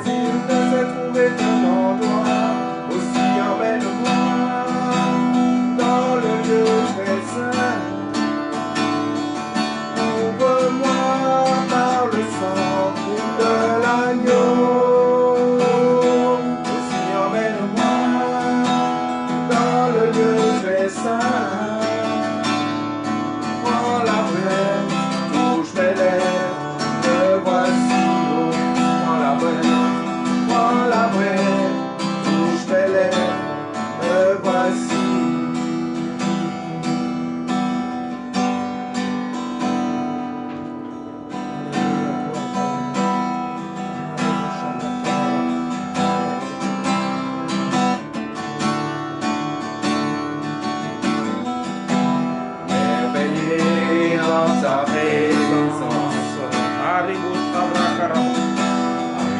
il ne s'est trouvé qu'un endroit, aussi emmène-moi dans le lieu très saint. Ouvre-moi par le sang de l'agneau, aussi emmène-moi dans le lieu très saint. Prends la brève, touche mes lèvres, me voici, oh. Prends la brève, touche mes lèvres, me voici. Merveillé en ta présence,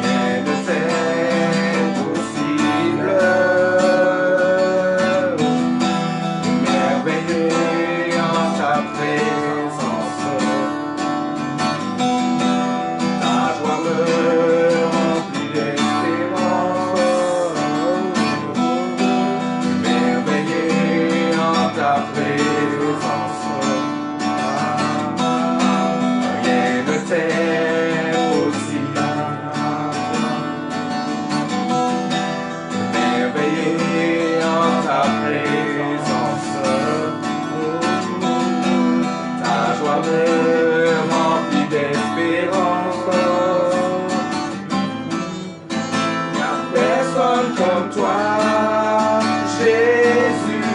rien de t'est possible. Merveillé en ta présence, ta joie me remplit d'espérance. Merveillé en ta présence, rien ne t'est possible. Merveillé en ta présence, ta joie me remplit d'espérance. Y a personne comme toi, Jésus.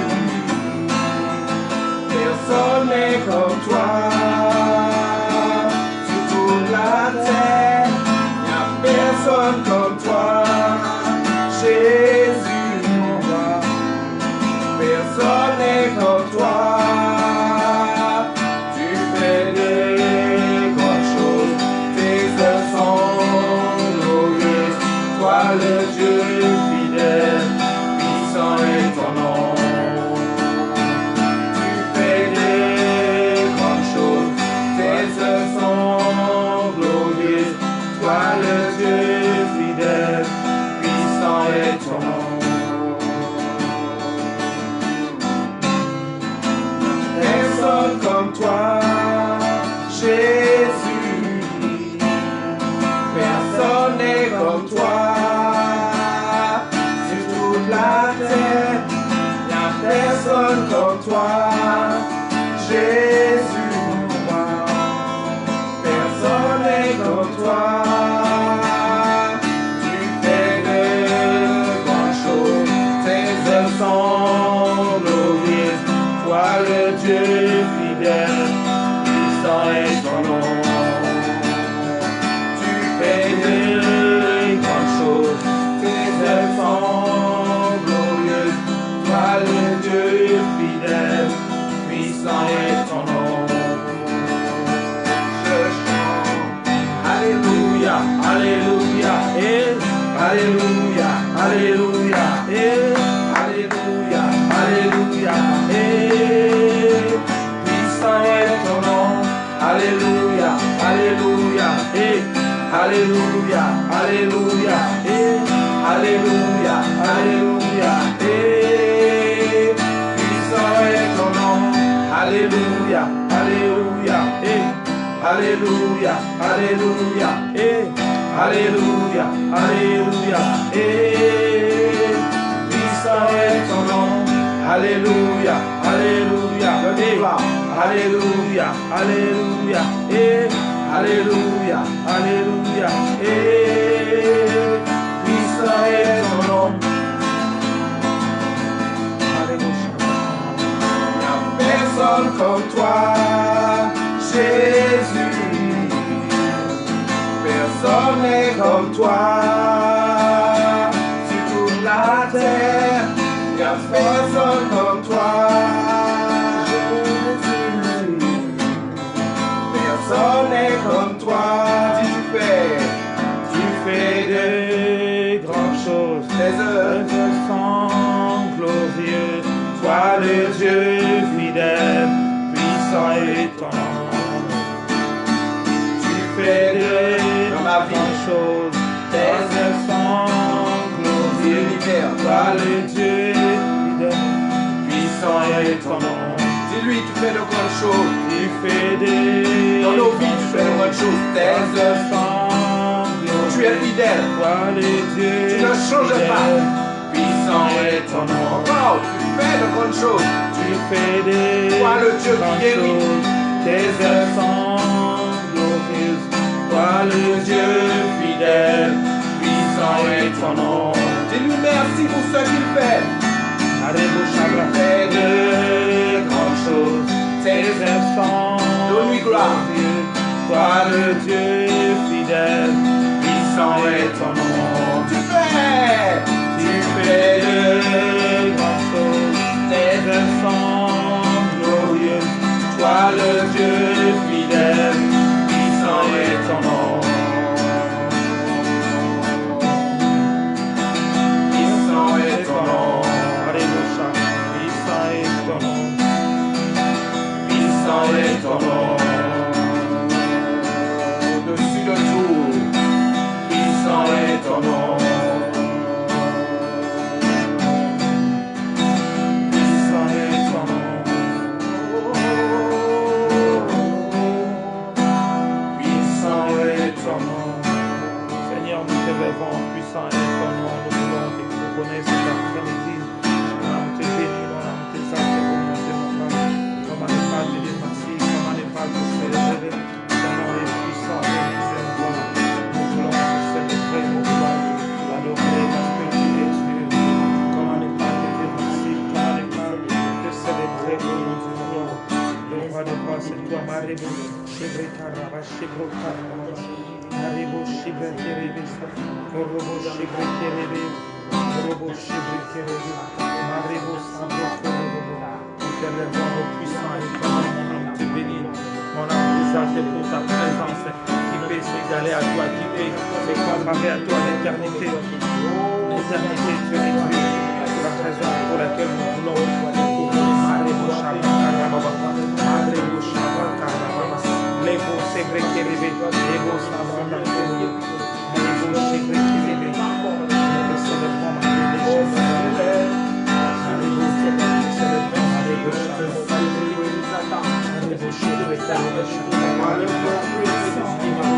Personne n'est comme toi sur toute la terre. Y a personne comme toi, Jésus, mon roi. Personne n'est comme toi. Tu fais des grandes choses, tes œuvres sont glorieuses. Toi le Dieu fidèle, puissant est ton nom. Tu fais des grandes choses, tes œuvres sont glorieuses. Toi le Dieu fidèle, puissant est ton nom. Personne comme toi, Jésus. Personne n'est comme toi sur toute la terre. Y a personne comme toi, Jésus, mon roi. Personne n'est comme toi. Tu fais de grandes choses, tes œuvres sont glorieuses. Toi le Dieu fidèle, puissant est ton nom. Tu fais de grandes choses, tes œuvres sont glorieuses. Toi le Dieu fidèle, puissant est ton nom. Je chante, Alléluia, Alléluia, Alléluia, Alléluia, Alléluia, Alléluia, puissant est ton nom. Alléluia, Alléluia, Alléluia, Alléluia, Alléluia, Alléluia, puissant est ton nom. Alléluia, Alléluia, Alléluia, Alléluia, Alléluia, Alléluia, puissant est ton nom. Alléluia, Alléluia, Alléluia, Alléluia, Alléluia, Alléluia, puissant est ton nom. Y a personne comme toi, Jésus. Personne n'est comme toi sur toute la terre. Y a personne comme toi, Jésus. Personne n'est comme toi. Tu fais de grandes choses. Tes œuvres sont glorieuses. Toi le Dieu fidèle, puissant est ton nom. Tu fais de grandes choses. Tes œuvres choses. Tu fais des Dans nos vies, tu fais de bonnes choses. Tes œuvres, tu es fidèle. Toi le Dieu Tu ne changes fidèle. pas. Puissant est ton nom. Encore, tu fais de bonnes choses. Tu fais des Toi le Dieu qui grandes guérit. choses. Tes œuvres sont glorieuses. Toi le Dieu fidèle. Puissant est ton nom. Dis-lui merci pour ce qu'il fait. Arrivo Chabra. Fais de Grandes choses. Tes œuvres sont Donne-lui gloire. glorieuses. Toi le Dieu fidèle. Puissant est ton nom. Tu fais De grandes choses, tes œuvres sont glorieuses. Toi le Dieu fidèle, puissant est ton nom. Puissant est ton nom. Alléluia. Puissant est ton nom. Puissant est ton nom. au-dessus de tout. Puissant est ton nom. Seigneur, nous te levons, puissant est ton nom, nous voulons te reconnaître cet après-midi. Nous te bénissons, nous te saluons, nous te montrons. Comment ne pas te dire merci, comment ne pas te célébrer. Ton nom est puissant et nous aimons. Nous voulons te célébrer, nous voulons l'adorer parce que tu es Dieu. Comment ne pas te dire merci, comment ne pas te célébrer, nous te voulons. Le roi de roi, c'est toi, Maribou, Chibrekaraba, Chibrokaraba. Arrivo Shibre Kerebe, Robo Shibre Kerebe, Robo Shibre Kerebe, Maribo Sabro Korobo. Nous te levons au puissant et ton mon âme te bénit. Mon âme t'exalte pour ta présence. Qui peut s'égaler à toi, qui peut se comparer à toi l'éternité. L'éternité, tu es Dieu. C'est la raison pour laquelle nous voulons Maribo Shabra Karababa, Maribo Shabra Karababa. Lebo Sebre Kerebe, Lebo Sabra Kerebe, Lebo Sebre Kerebe. Nous te célébrons, Maribo Shabra. Maribo Sebre, célébrons, Maribo Shabra. Maribo Sebre Kerebe,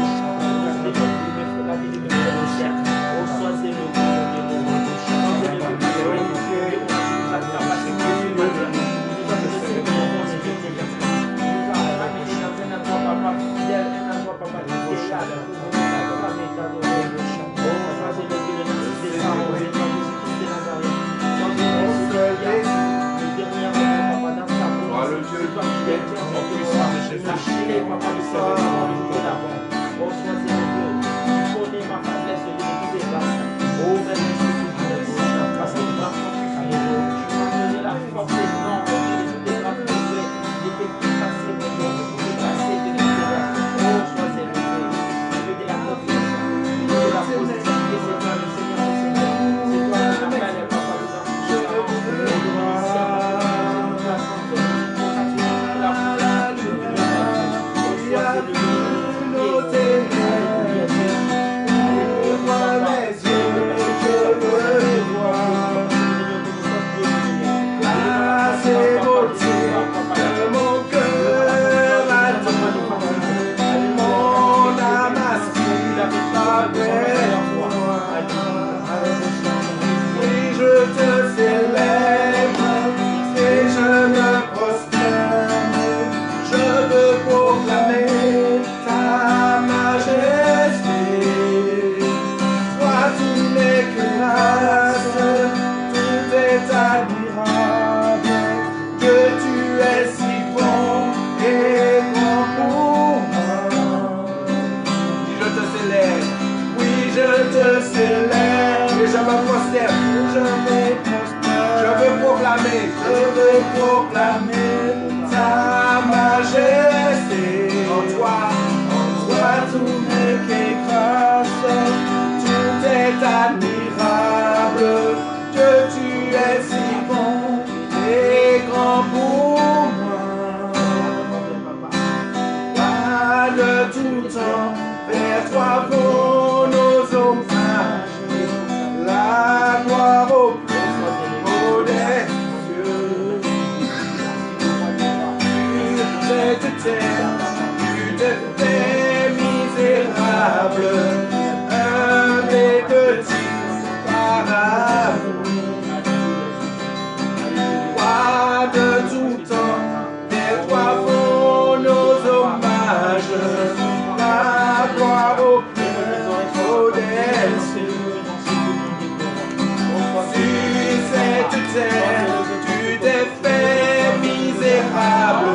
terre, tu t'es fait misérable,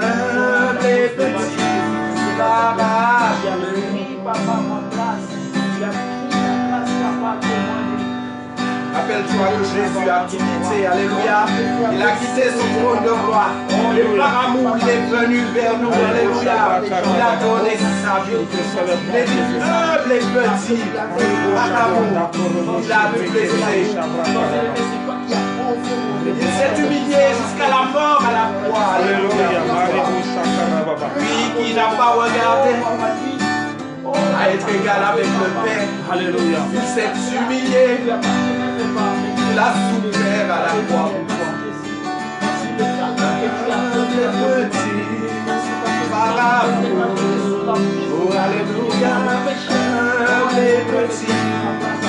humble et petit, parable. Rappelle-toi que Jésus a tout quitté, alléluia. Il a quitté son trône de roi. Et par amour, il est venu vers nous, alléluia. Il a donné sa vie. Il est humble et petit. Par amour, il a pu blesser. Il s'est humilié jusqu'à la mort à la croix, alléluia. Lui qui n'a pas regardé à être égal avec le Père. Alléluia. Il s'est humilié. Il a souffert à la croix. Petit, par amour. Oh, alléluia. Les petits,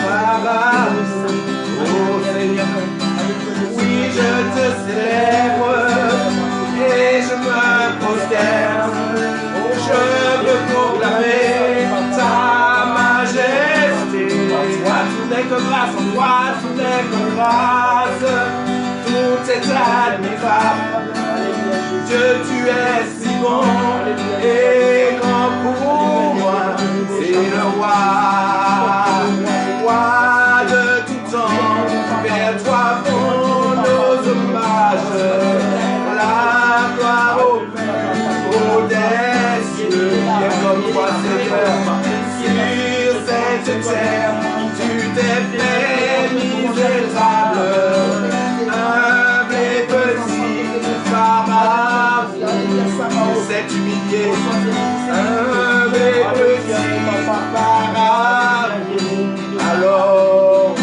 par amour. Oh, Seigneur. Oui, je te célèbre et je me prosterne. Je veux proclamer ta majesté. Toi, tout n'est que grâce, en toi, tout n'est que grâce. Tout est admirable. Dieu, tu es si bon et grand pour moi. C'est le roi, roi de tout temps. Vers toi font nos hommages. La gloire au des cieux, viens comme toi, Seigneur. Sur cette terre, tu t'es fait misérable, humble et petit, par amour. Il s'est humilié, humble et petit, par amour. Alors,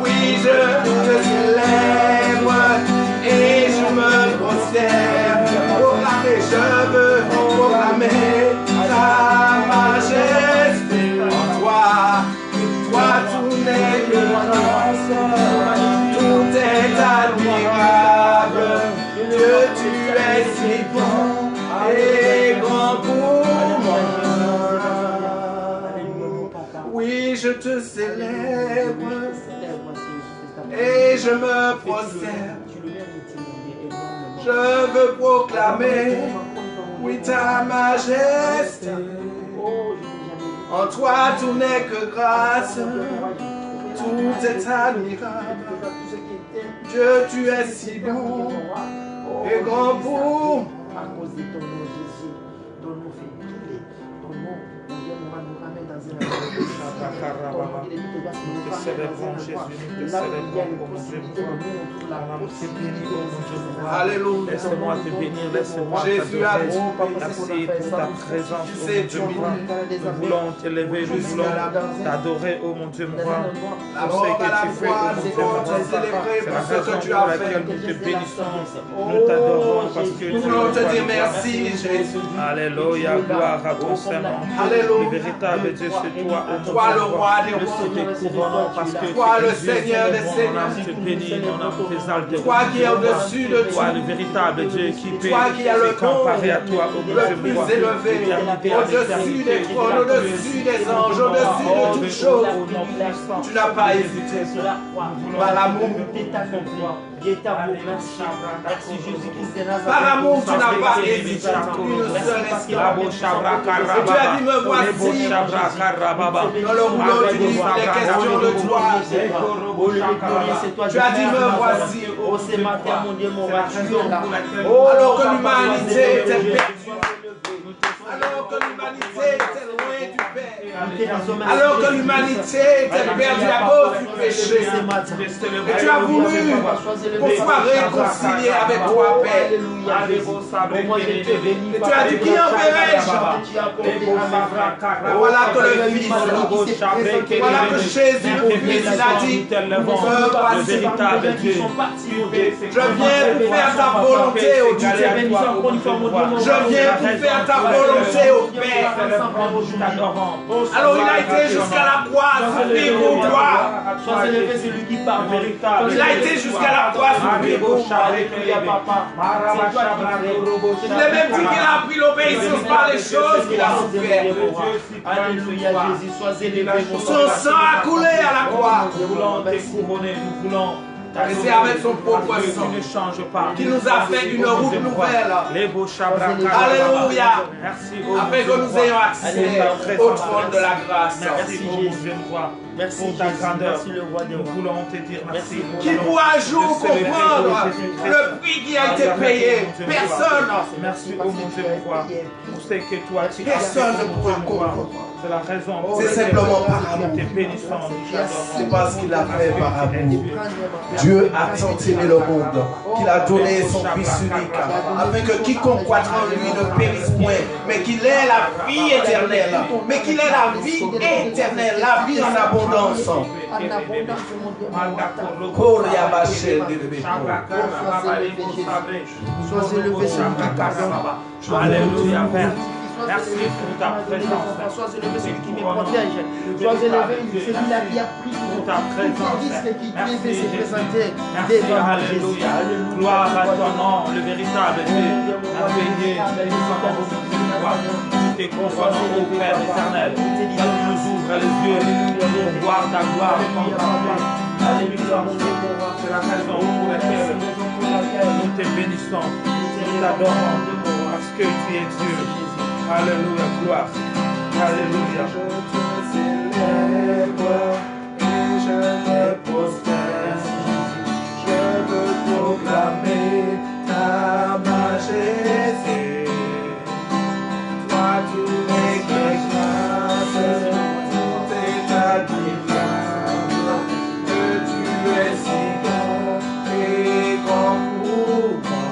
oui, je te célèbre et je me prosterne. Je veux proclamer ta majesté en toi. Toi, tout n'est que grâce, tout est admirable. Dieu, tu es si bon et grand pour moi. Oui, je te célèbre et je me prosterne. Je veux proclamer, oui, ta majesté. En toi, tout n'est que grâce, tout est admirable. Dieu, tu es si bon et grand pour. À cause de ton nom, Jésus, donne-nous fait briller, ton nom, mon Dieu, nous va nous ramener dans un Nous te célébrons, Jésus, nous te célébrons, oh mon Dieu. Nous te bénissons, mon Dieu. Alléluia. Laisse-moi te bénir, laisse-moi t'adorer. Merci pour ta présence, oh mon Dieu. Nous voulons t'élever, nous voulons t'adorer, oh mon Dieu, mon roi. Pour ce que tu fais, oh mon Dieu, mon roi. C'est la raison pour laquelle nous te bénissons, nous t'adorons parce que tu nous voulons te dire merci, Jésus. Alléluia, gloire à ton Saint-Nom. Le véritable Dieu, c'est toi, oh mon Dieu. Toi, le roi des rois. Nous te couronnons parce que toi, le Seigneur des seigneurs. Mon âme te bénit, mon âme t'exalte. Toi qui es au-dessus de tout. Toi, le véritable Dieu qui peut toi qui as le comparé à toi, oh mon Dieu, le plus élevé, au-dessus des trônes, au-dessus des anges, au-dessus de toutes choses. Tu n'as pas hésité. Par l'amour. Merci Jésus-Christ de Nazareth. Par amour, tu n'as pas hésité. Une seule esclave. Et tu as dit, me voici. Dans le rouleau du livre, les questions de toi. Tu as dit, me voici. Oh, ce matin, mon Dieu, mon roi, tu es là. Alors que l'humanité était perdue. Alors que l'humanité était loin du Père. Alors que l'humanité était perdue à cause du péché. Et tu as voulu qu'on soit réconcilié avec toi, Père. Et tu as dit, qui enverrai-je? Voilà que le Fils, voilà que Jésus, le Fils, il a dit, le véritable Dieu. Je viens pour faire ta volonté, ô Dieu. Je viens pour faire ta volonté, ô Père. Alors il a été jusqu'à la croix, souffrir pour toi. Il a été jusqu'à la croix, souffrir pour toi. Il a même dit qu'il a appris l'obéissance par les choses qu'il a souffert. Alléluia, Jésus, sois élevé. Son sang a coulé à la croix. Nous voulons te couronner, nous voulons ta Et c'est avec son propre parce que sang tu ne changes pas. qui nous a fait une route nouvelle. Alléluia. Merci, Afin que nous ayons accès au trône de la grâce. Merci, ô mon Dieu, roi. Merci pour ta grandeur. Merci le roi des Nous rois. voulons te dire merci. Qui pourra un jour comprendre le prix qui a été payé? Personne. Merci, ô mon Dieu, roi. Pour ce que toi tu as fait. Personne ne pourra comprendre. C'est la raison. C'est simplement par amour. Nous te bénissons, nous t'adorons. C'est parce qu'il a fait par amour. Dieu a tant aimé le monde qu'il a donné son Fils unique afin que quiconque croit en lui ne périsse point, mais qu'il ait la vie éternelle. Mais qu'il ait la vie éternelle, la vie en abondance. Alléluia, Père. Merci pour ta présence. Sois élevé celui qui me protège. Sois élevé celui-là qui a pris pour ta présence. Merci Jésus. Merci, alléluia. Gloire à ton nom, le véritable Dieu. Appuyé, nous te confondons au Père éternel. Tu nous ouvres les yeux pour voir ta gloire contempler. Alléluia, c'est la raison pour laquelle nous te bénissons, nous t'adorons, parce que tu es Dieu. Alléluia, gloire. Alléluia. Je te célèbre et je me prosterne. Je veux proclamer ta majesté. Toi, tu es grâce, tout est admirable. Que tu es si bon et grand pour moi.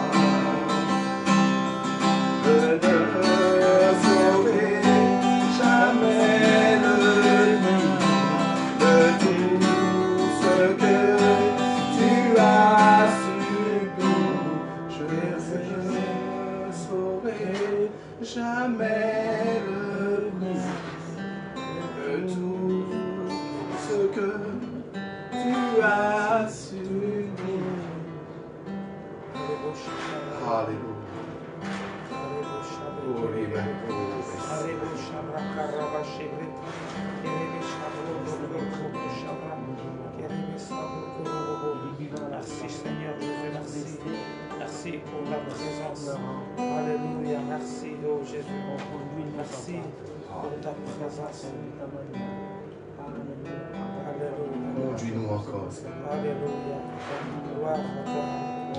Je ne saurai jamais le prix de tout ce que tu as subi. Je ne saurai jamais le prix de tout ce que tu as subi. Alléluia. Merci Seigneur Jésus, merci. Merci pour ta présence. Alléluia, merci oh Jésus. Merci pour ta présence. Alléluia. Conduis-nous encore. Alléluia. Gloire à toi.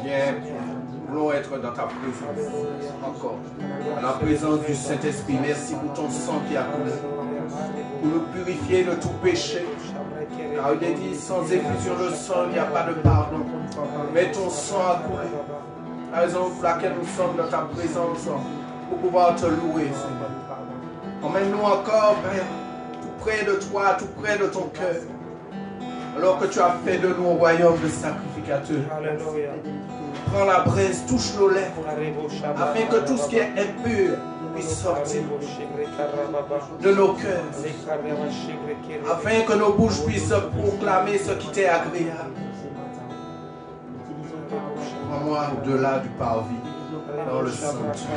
Viens, nous voulons être dans ta présence encore. À la présence du Saint-Esprit, merci pour ton sang qui a coulé. Pour nous purifier de tout péché. Car il est dit, sans effusion de sang, il n'y a pas de pardon. Mais ton sang a coulé. La raison pour laquelle nous sommes dans ta présence, pour pouvoir te louer, Seigneur. Emmène-nous encore, Père, tout près de toi, tout près de ton cœur. Alors que tu as fait de nous un royaume de sacrificateurs. Alléluia. Prends la braise, touche nos lèvres, afin que tout ce qui est impur puisse sortir de nos cœurs, afin que nos bouches puissent proclamer ce qui t'est agréable. Prends-moi au-delà du parvis, dans le sanctuaire.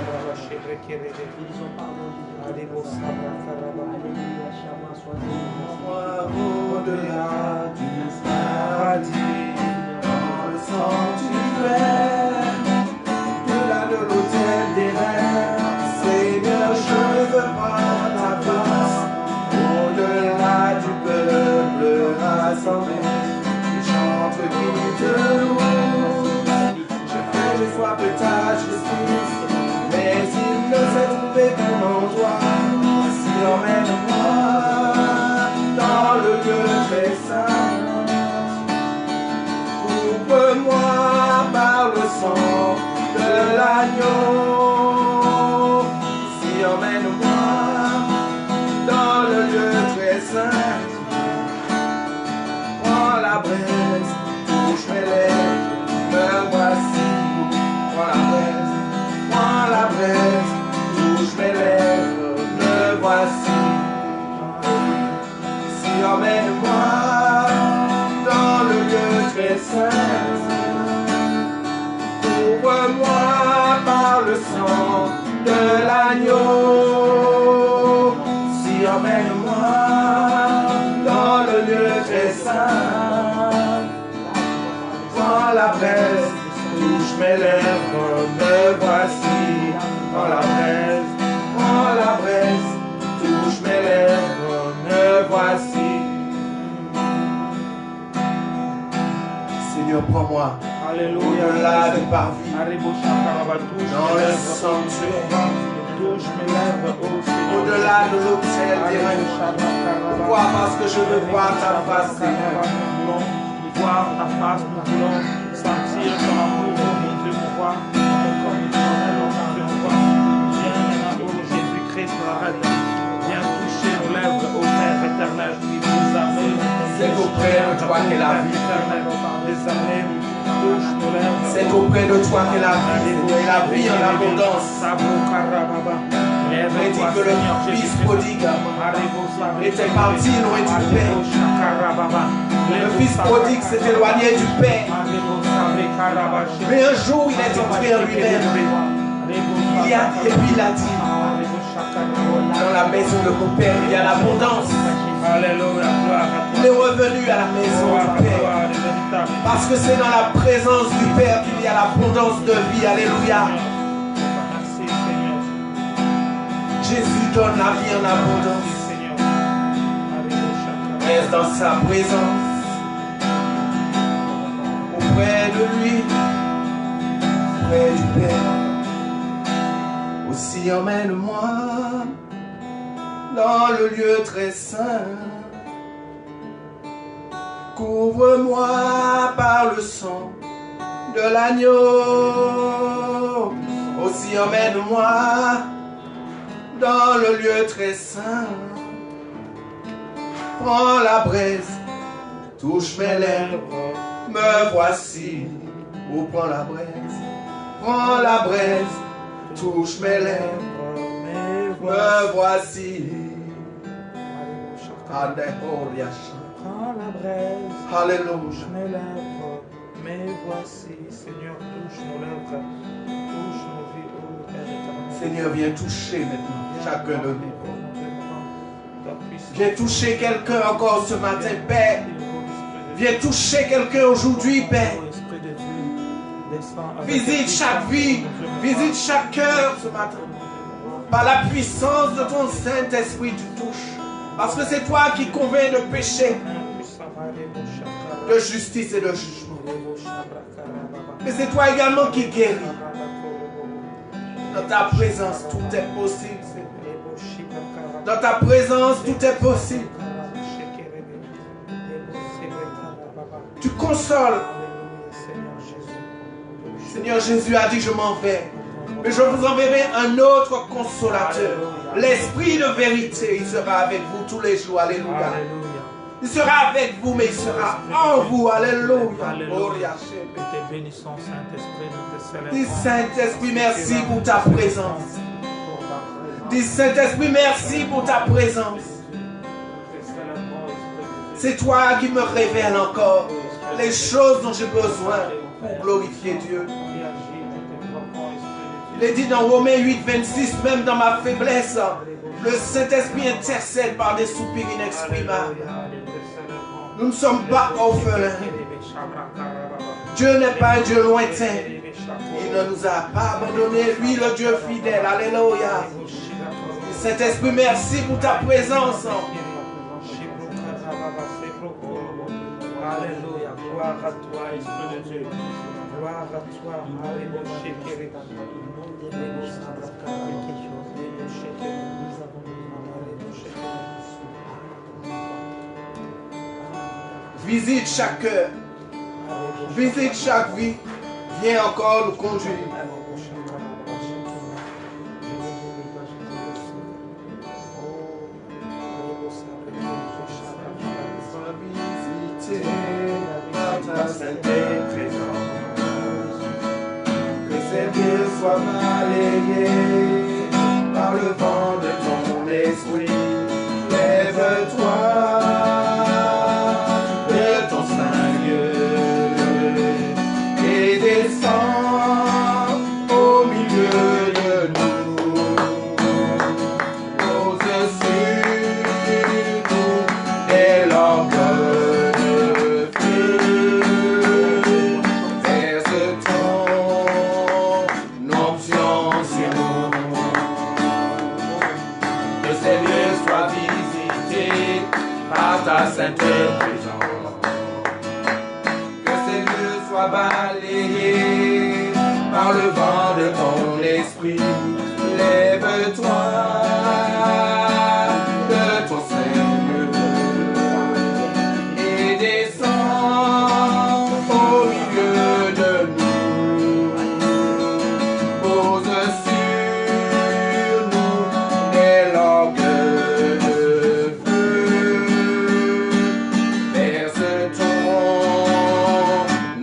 Prends-moi au-delà du paradis, dans le sanctuaire, au-delà de l'autel des reins. Seigneur, je veux voir ta face, au-delà du peuple rassemblé. Les chantres qui te louent, je fais, je sois de ta justice, mais il ne s'est trouvé qu'un endroit. Si emmène-moi dans le lieu très saint, couvre-moi par le sang de l'agneau. Si emmène-moi dans le lieu très saint, prends la braise, touche mes lèvres, me voici. Prends la braise, touche mes lèvres, me voici. Si emmène-moi dans le lieu très saint, couvre-moi par le sang de l'agneau. Si emmène-moi dans le lieu très saint, Seigneur, prends-moi Alléluia. au-delà de parvis, Touche dans mes le lèvres, sanctuaire, touche mes lèvres, oh Seigneur. au-delà de l'autel des reins. Pourquoi? Parce que je veux voir ta face, Seigneur. Nous voulons voir ta face, nous voulons sentir ton amour, oh mon Dieu, mon roi, ton corps éternel, oh mon Dieu, mon roi. Viens maintenant, oh Jésus-Christ, arrête. Viens toucher nos lèvres, oh Père éternel. Désormais, C'est auprès de toi qu'est la vie. Désormais, touche nos lèvres. C'est auprès de toi qu'est la vie, Seigneur, et la vie en abondance. Mais dit que le fils prodigue était parti loin du Père. Le fils prodigue s'est éloigné du Père. Mais un jour, il est entré en lui-même. Et puis il a dit, dans la maison de mon Père, il y a l'abondance. Il est revenu à la maison du Père. Parce que c'est dans la présence du Père qu'il y a l'abondance de vie. Alléluia. Jésus donne la vie en abondance. Reste dans sa présence. Auprès de lui. Auprès du Père. Aussi emmène-moi dans le lieu très saint. Couvre-moi par le sang de l'agneau. Aussi emmène-moi dans le lieu très saint. Prends la braise, touche mes lèvres, me voici. Oh, prends la braise, touche mes lèvres, me voici. Alléluia. Prends la braise, Alléluia. touche mes lèvres, mais voici, Seigneur, touche nos lèvres, touche nos vies, oh Père éternel. Seigneur, viens toucher maintenant chacun de nous. Viens toucher quelqu'un encore ce matin, Père. Viens toucher quelqu'un aujourd'hui, Père. Visite chaque vie, visite chaque cœur ce matin. Par la puissance de ton Saint-Esprit, tu touches. Parce que c'est toi qui convainc de péché, de justice et de jugement. Mais c'est toi également qui guéris. Dans ta présence, tout est possible. Dans ta présence, tout est possible. Tu consoles. Seigneur Jésus a dit, je m'en vais. Mais je vous enverrai un autre consolateur. L'Esprit de vérité, il sera avec vous tous les jours. Alléluia. Il sera avec vous, mais il sera en vous. Alléluia. Dis Saint-Esprit, merci pour ta présence. Dis Saint-Esprit, merci pour ta présence. C'est toi qui me révèles encore les choses dont j'ai besoin pour glorifier Dieu. Il est dit dans Romains 8, 26, même dans ma faiblesse, le Saint-Esprit intercède par des soupirs inexprimables. Nous ne sommes pas orphelins. Dieu n'est pas un Dieu lointain. Il ne nous a pas abandonnés. Lui, le Dieu fidèle. Alléluia. Saint-Esprit, merci pour ta présence. Alléluia. Gloire à toi, Esprit de Dieu. Gloire à toi. Alléluia. Visite chaque cœur. Visite chaque vie. Viens encore nous conduire. Que ces lieux soient balayés par le vent de ton esprit. Lève-toi de ton saint lieu et descends au milieu de nous. Pose sur nous des lampes de feu. Verse ton onction sur nous. Que ces lieux soient visités par ta sainte présence. Que ces lieux soient balayés par le vent de ton esprit. Lève-toi de ton Seigneur et descends au milieu de nous. Pose sur nous des langues de feu. Verse ton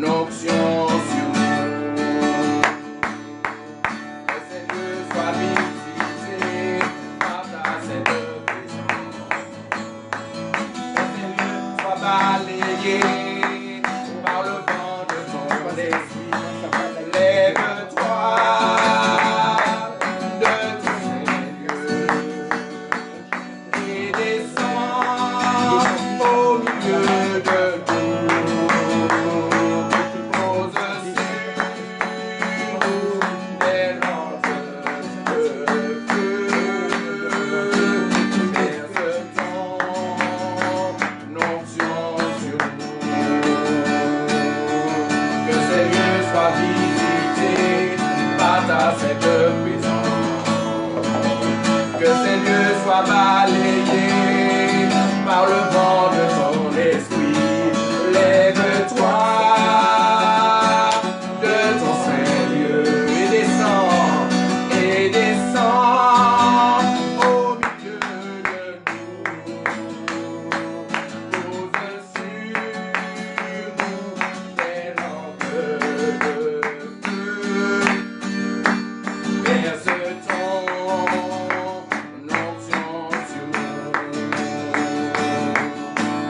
onction sur nous. Que ces lieux soient visités par ta sainte présence. Que ces lieux soient balayés par le vent de ton esprit. Lève-toi de ton Seigneur et descends au milieu de nous. Pose sur nous des langues de feu. Verse ton onction sur nous. Que ces lieux soient visités par ta sainte présence. Que ces lieux soient balayés par le vent de ton esprit. Lève-toi de ton Seigneur et descends au milieu de nous. Pose sur nous des langues de feu. Verse ton onction sur nous.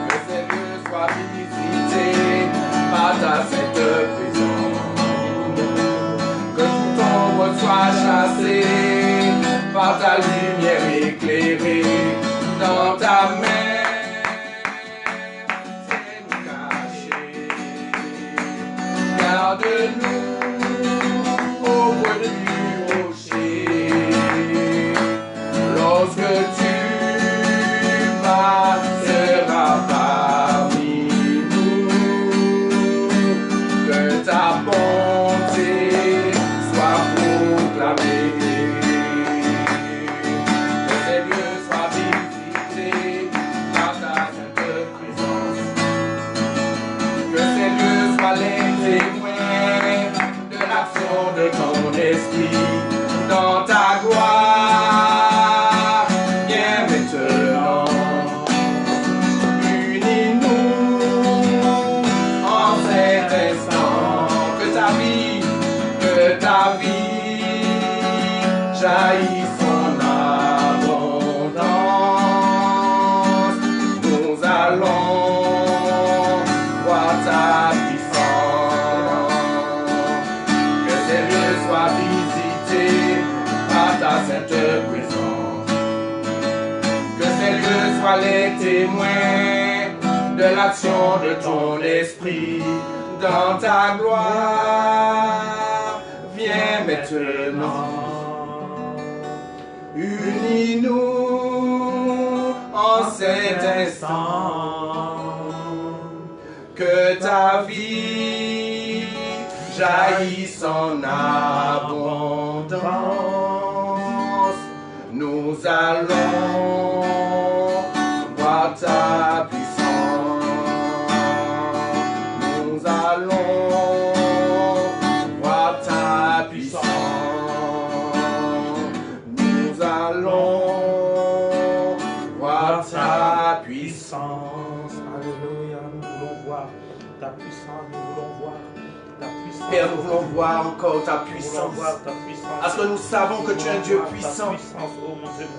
Que ces lieux soient visités par ta sainte présence. Que toute ombre soit chassée par ta lumière éclairée. Dans ta main, c'est nous cacher. Garde-nous auprès du rocher. Lorsque tu passeras parmi nous, que ta bonté soit proclamée. Que ces lieux soient visités par ta sainte présence. Que ces lieux soient les témoins de l'action de ton esprit dans ta gloire. Viens maintenant, unis-nous en cet instant. Que ta vie jaillisse son abondance. Nous allons voir ta puissance. Que ces lieux soient visités par ta sainte présence. Que ces lieux soient les témoins de l'action de ton esprit dans ta gloire. Viens maintenant, unis-nous en cet instant. Que ta vie jaillisse en abondance. Nous allons voir ta puissance. Nous allons voir ta puissance. Nous allons voir ta puissance. Alléluia, nous voulons voir ta puissance, nous voulons voir ta puissance. Père, nous voulons voir encore ta Nous voulons puissance. voir ta puissance. Parce que nous savons que tu es un Dieu puissant.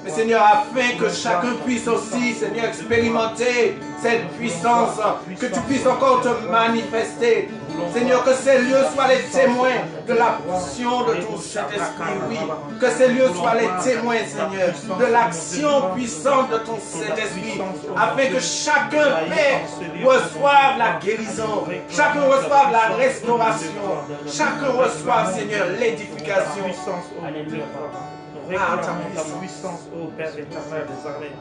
Mais Mais Seigneur, afin que chacun puisse aussi, Seigneur, expérimenter cette puissance, que tu puisses encore te manifester. Seigneur, que ces lieux soient les témoins de la portion de ton Saint-Esprit, oui. Que ces lieux soient les témoins, Seigneur, de l'action puissante de ton Saint-Esprit, afin que chacun, Père, reçoive la guérison, chacun reçoive la restauration, chacun reçoive, Seigneur, l'édification. réclamons ta puissance, ô Père éternel des armées.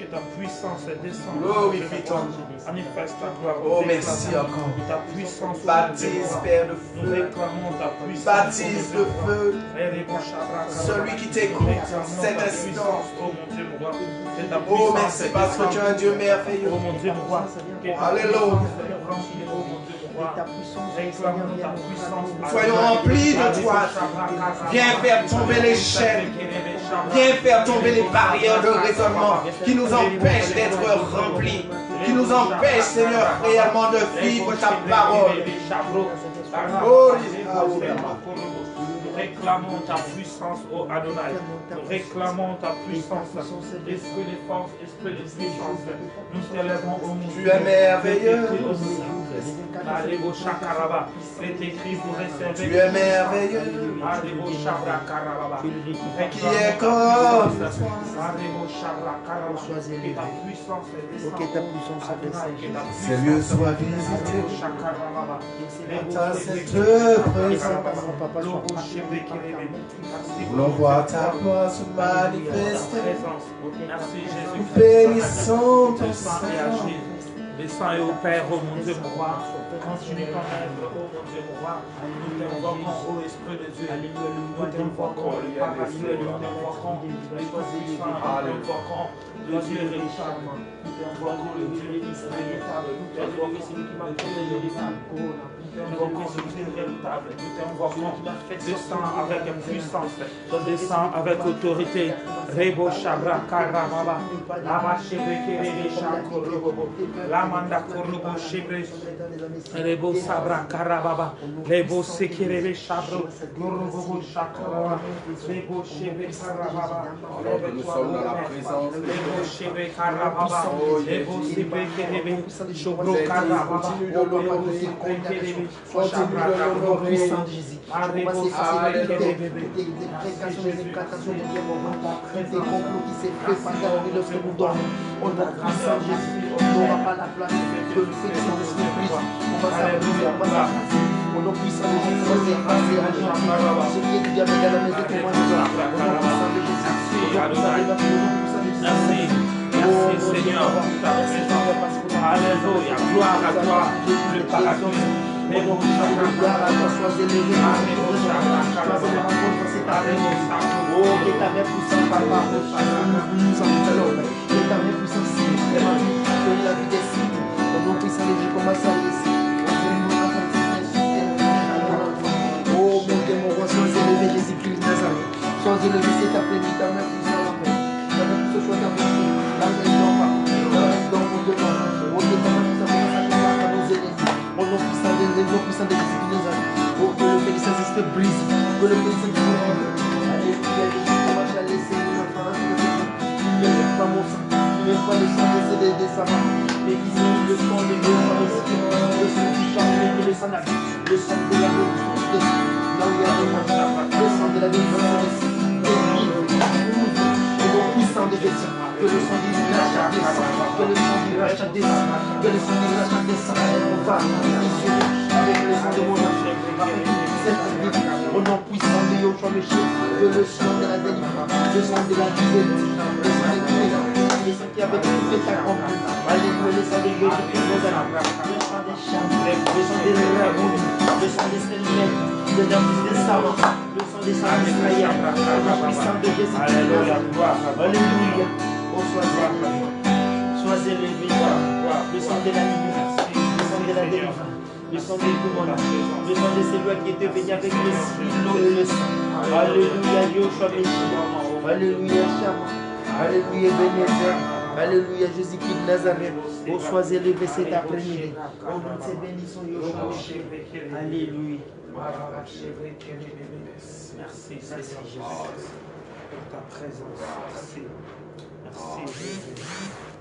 Que ta puissance descende. Glorifie ton nom. Manifeste ta gloire. Oh, merci encore. Ta puissance. Baptise, Père de Nous feu. réclamons ta puissance. Baptise de feu. Celui qui t'écoute cet instant. Oh mon Dieu, mon roi. Que ta Oh, puissance merci parce que tu es un Dieu merveilleux. Oh mon Dieu, mon roi. Alléluia. Oh mon Dieu, mon roi. Réclamons ta puissance. Soyons remplis de toi. Viens faire tomber les chaînes. Viens faire tomber les barrières de raisonnement qui nous empêchent d'être remplis, qui nous empêchent, Seigneur, réellement de vivre ta parole. Oh, nous réclamons ta puissance, ô Adonai. Nous réclamons ta puissance. Esprit de force, esprit de puissance. Nous t'élèvons au monde. Tu es merveilleux. C'est écrit pour réserver. Tu es merveilleux. Qui est comme ces lieux soient visités. Ta cette présence. Nous voulons voir ta gloire se manifester. Nous bénissons ton Saint. Descends et au Père, ô mon Dieu, mon roi. Continue ton œuvre, ô mon Dieu, mon roi. Nous t'invoquons, ô Esprit de Dieu. Nous t'invoquons, le Paraclet, nous t'invoquons, l'Esprit puissant, nous t'invoquons, le Dieu véritable. Nous t'invoquons, le Dieu véritable. Nous t'invoquons, celui qui m'a fait le véritable. Nous t'invoquons, celui qui est véritable. Nous t'invoquons, descends avec puissance, descends avec autorité. Rebo Shabra Karamaba, Lama Shebre Kerebe Shakorobo, Lamanda Korobo Shebre, Rebo Sabra Karababa, Rebo Sekerebe Shabro, Korobo Shakaraba, Rebo Shebre Karababa, Nous sommes dans la présence de Rebo Shebre Karababa, Rebo Sebre Kerebe, Shobro Karababa, Rebo Sebre Kerebe, Shabra Karababa, puissant de Jésus. Rebo Sebre Kerebe, des complots qui s'est fait pendant lorsque nous dormons. On a puissant de Jésus. On n'aura pas la place que le feu de Saint-Esprit brise. On va s'arrêter, on va s'arrêter. Au nom puissant de Jésus, on va s'effacer à Jésus. Ce qui est du diable dans la maison de moi, au nom puissant de Jésus. Merci. Merci Seigneur pour ta présence. Alléluia. Gloire à toi, le Paraclet. Au nom puissant de gloire à toi, sois élevé. Sois élevé contre cet arrêt. Oh, que ta main puissante, papa, nous en allons. Que ta main puissante, que la vie des signes. Au nom puissant de Dieu, commence à laisser. Oh, mon Dieu, mon roi, sois élevé, Jésus-Christ de Nazareth. Sois élevé cet après-midi, ta main puissante, ta main puissante, soit ta main. La main d'en bas, la main d'en haut de moi. Oh, que ta main puissante, commence à nous aider. Au nom puissant de Jésus-Christ de Nazareth. Oh, que le feu de Saint-Esprit brise. Que le feu de Saint-Esprit brise. Même pas le sang des savants, mais ils ont le sang de Dieu, le sang du charme, le sang de la vie, le sang de la vie, le sang de la vie, et le puissant de Jésus, que le sang du rachat descend, que le sang du rachat descend, que le sang du rachat descend, on va avec le sang de mon âme, avec cette vie, au nom puissant de Yoshua Meshiach, que le sang de la délivrance, le sang de la vie, le sang de la les sang qui avait tout fait accompli. Alléluia, le sang de Jésus-Christ, le sang des chambres, le sang des dragons, le sang des sténèbres, le sang des savants, le sang des saints des croyants, le puissant de Jésus-Christ. Alléluia. Oh, sois élevé, le sang de la lumière, le sang de la délivrance, le sang des couronnes, le sang de celui qui était venu avec le sang, le sang. Alléluia, Yoshua Meshiach. Alléluia, Shama. Alléluia, Bénézère. Alléluia, Jésus-Christ de Nazareth. Oh, sois élevé cet après-midi. Oh, nous te bénissons, Yoshua. Alléluia. Merci, Seigneur Jésus, pour ta présence. Merci. Merci, Jésus.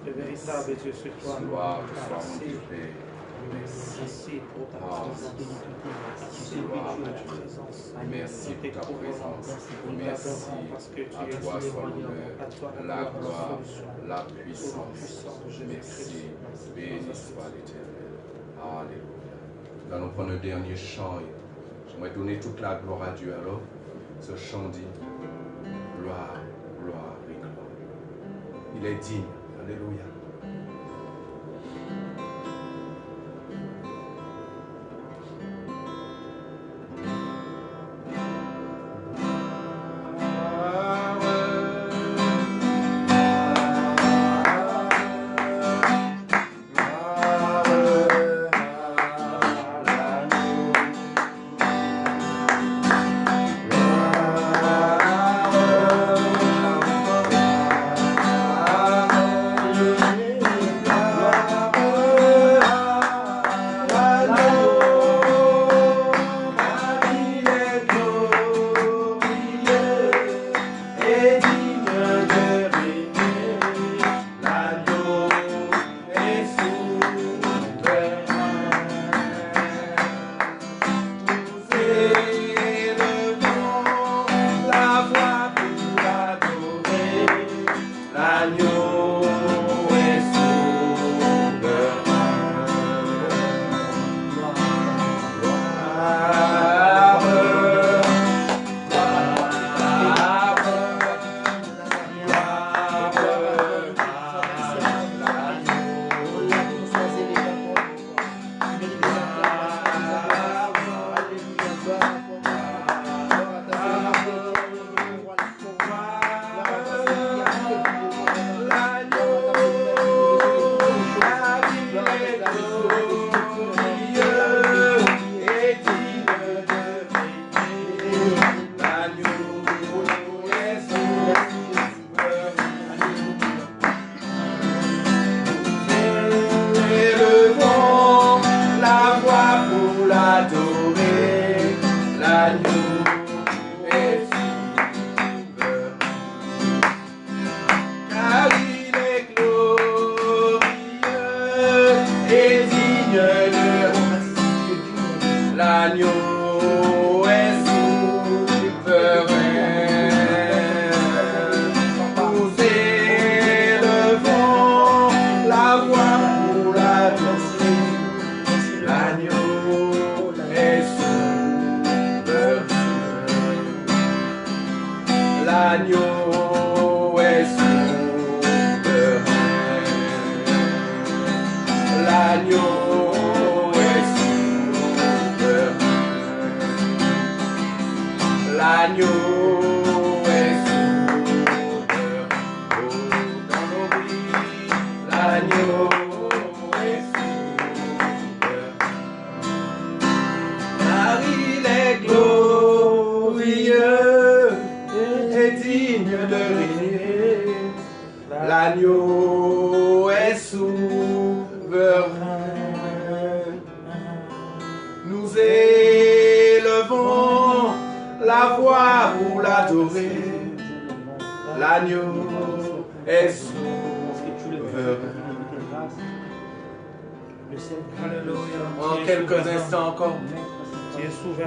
Le véritable Dieu, c'est toi. Merci. Merci pour ta présence. Merci pour ta présence. Merci pour ta présence. Merci parce que tu à es toi soit l'honneur, la gloire, la puissance. Merci. Béni soit l'Éternel. Alléluia. Nous allons prendre le dernier chant. J'aimerais donner toute la gloire à Dieu. Alors, ce chant dit: Gloire, gloire et gloire. Il est digne. Alléluia. L'agneau est souverain. Nous élevons la voix pour l'adorer. L'agneau est souverain. En quelques instants encore,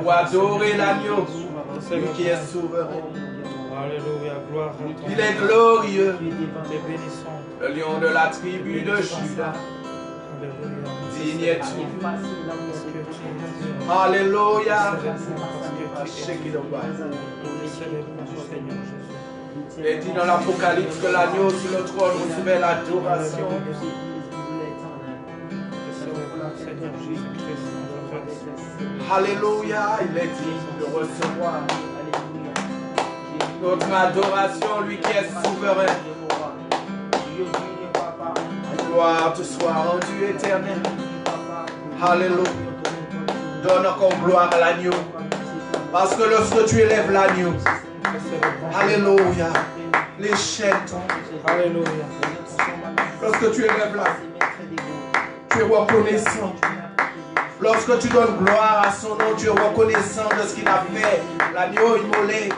pour adorer l'agneau, lui qui est souverain. Alléluia, gloire à ton Il est glorieux, Te bénissons. le lion de la tribu de Juda. Alléluia. Digne es-tu. Parce que tu es Dieu. Alléluia. Parce que tu es Dieu. Nous célébrons ton Seigneur Jésus. Il est dit dans l'Apocalypse que l'agneau sur le trône recevait l'adoration. Nous célébrons Seigneur Jésus-Christ, notre Père. Alléluia. Il est digne de recevoir notre adoration, lui qui est souverain. Gloire te soit rendue éternelle. Alléluia. Donne encore gloire à l'agneau. Parce que lorsque tu élèves l'agneau, alléluia, les chaînes tombent. Alléluia. Lorsque tu élèves l'agneau, tu es reconnaissant. Lorsque tu donnes gloire à son nom, tu es reconnaissant de ce qu'il a fait. L'agneau immolé,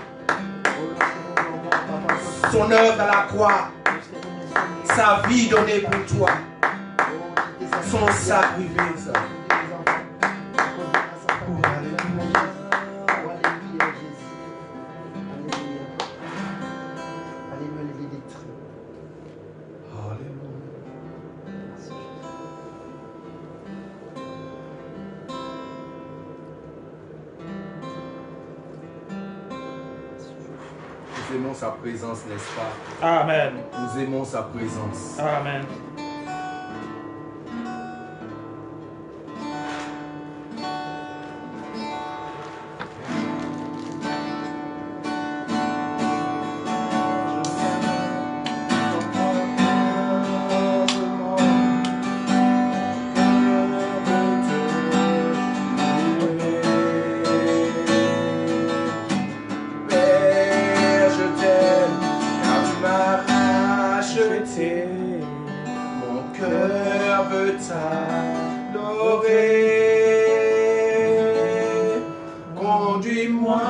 son œuvre à la croix, sa vie donnée pour toi, son sacrifice. aimons sa présence, n'est-ce pas? Amen. Nous aimons sa présence. Amen. Conduis-moi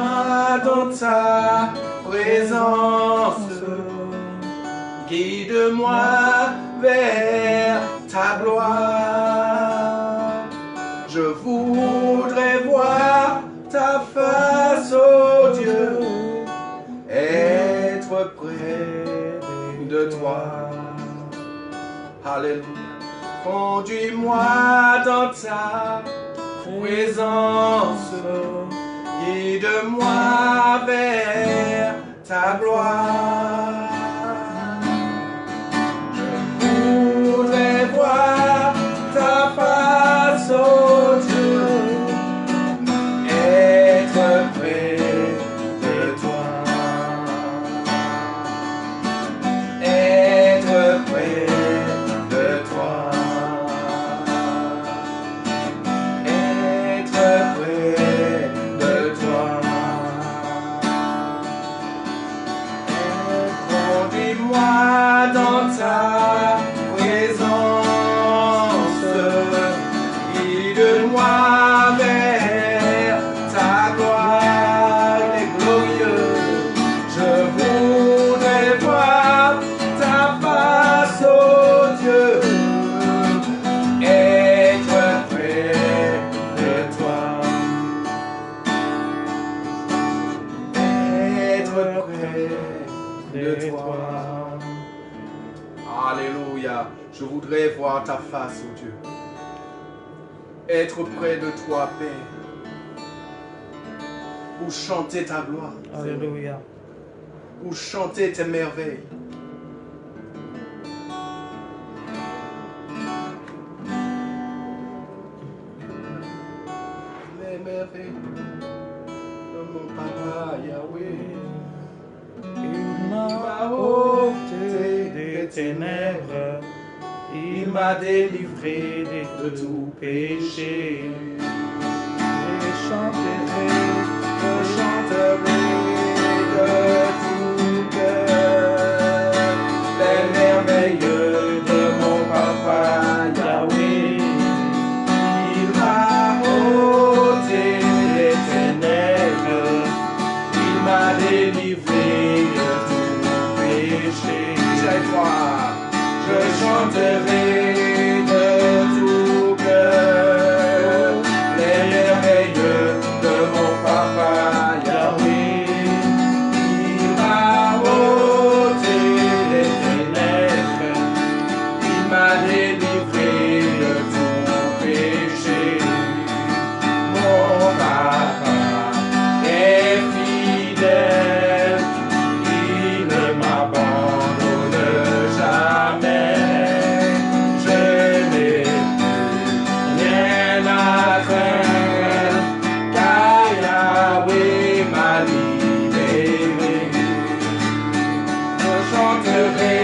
dans ta présence, guide-moi vers ta gloire. Je voudrais voir ta face, ô Dieu, être près de toi. Alléluia. Conduis-moi dans ta présence, guide-moi vers ta gloire. Je voudrais voir ta face, ô Dieu, être près de toi, être près de toi. Dans ta présence, guide-moi vers ta gloire. Il est glorieux. Je voudrais voir ta face, ô Dieu, être près de toi, être près de toi. Alléluia. Je voudrais voir ta face, ô Dieu. Être près de toi, Père. Pour chanter ta gloire. Alléluia. Pour chanter tes merveilles. Les merveilles de mon papa Yahweh. Il m'a ôté des ténèbres, il m'a délivré de tout péché. Je chanterai de tout cœur les merveilles de mon papa Yahweh. Il m'a ôté les ténèbres, il m'a délivré de tout péché. Je chanterai de tout cœur les merveilles de mon papa Yahweh. Il m'a ôté les ténèbres, il m'a délivré de tout péché. Mon papa est fidèle, il ne m'abandonne jamais. Je n'ai plus rien à craindre, car Yahweh m'a libéré. Je chanterai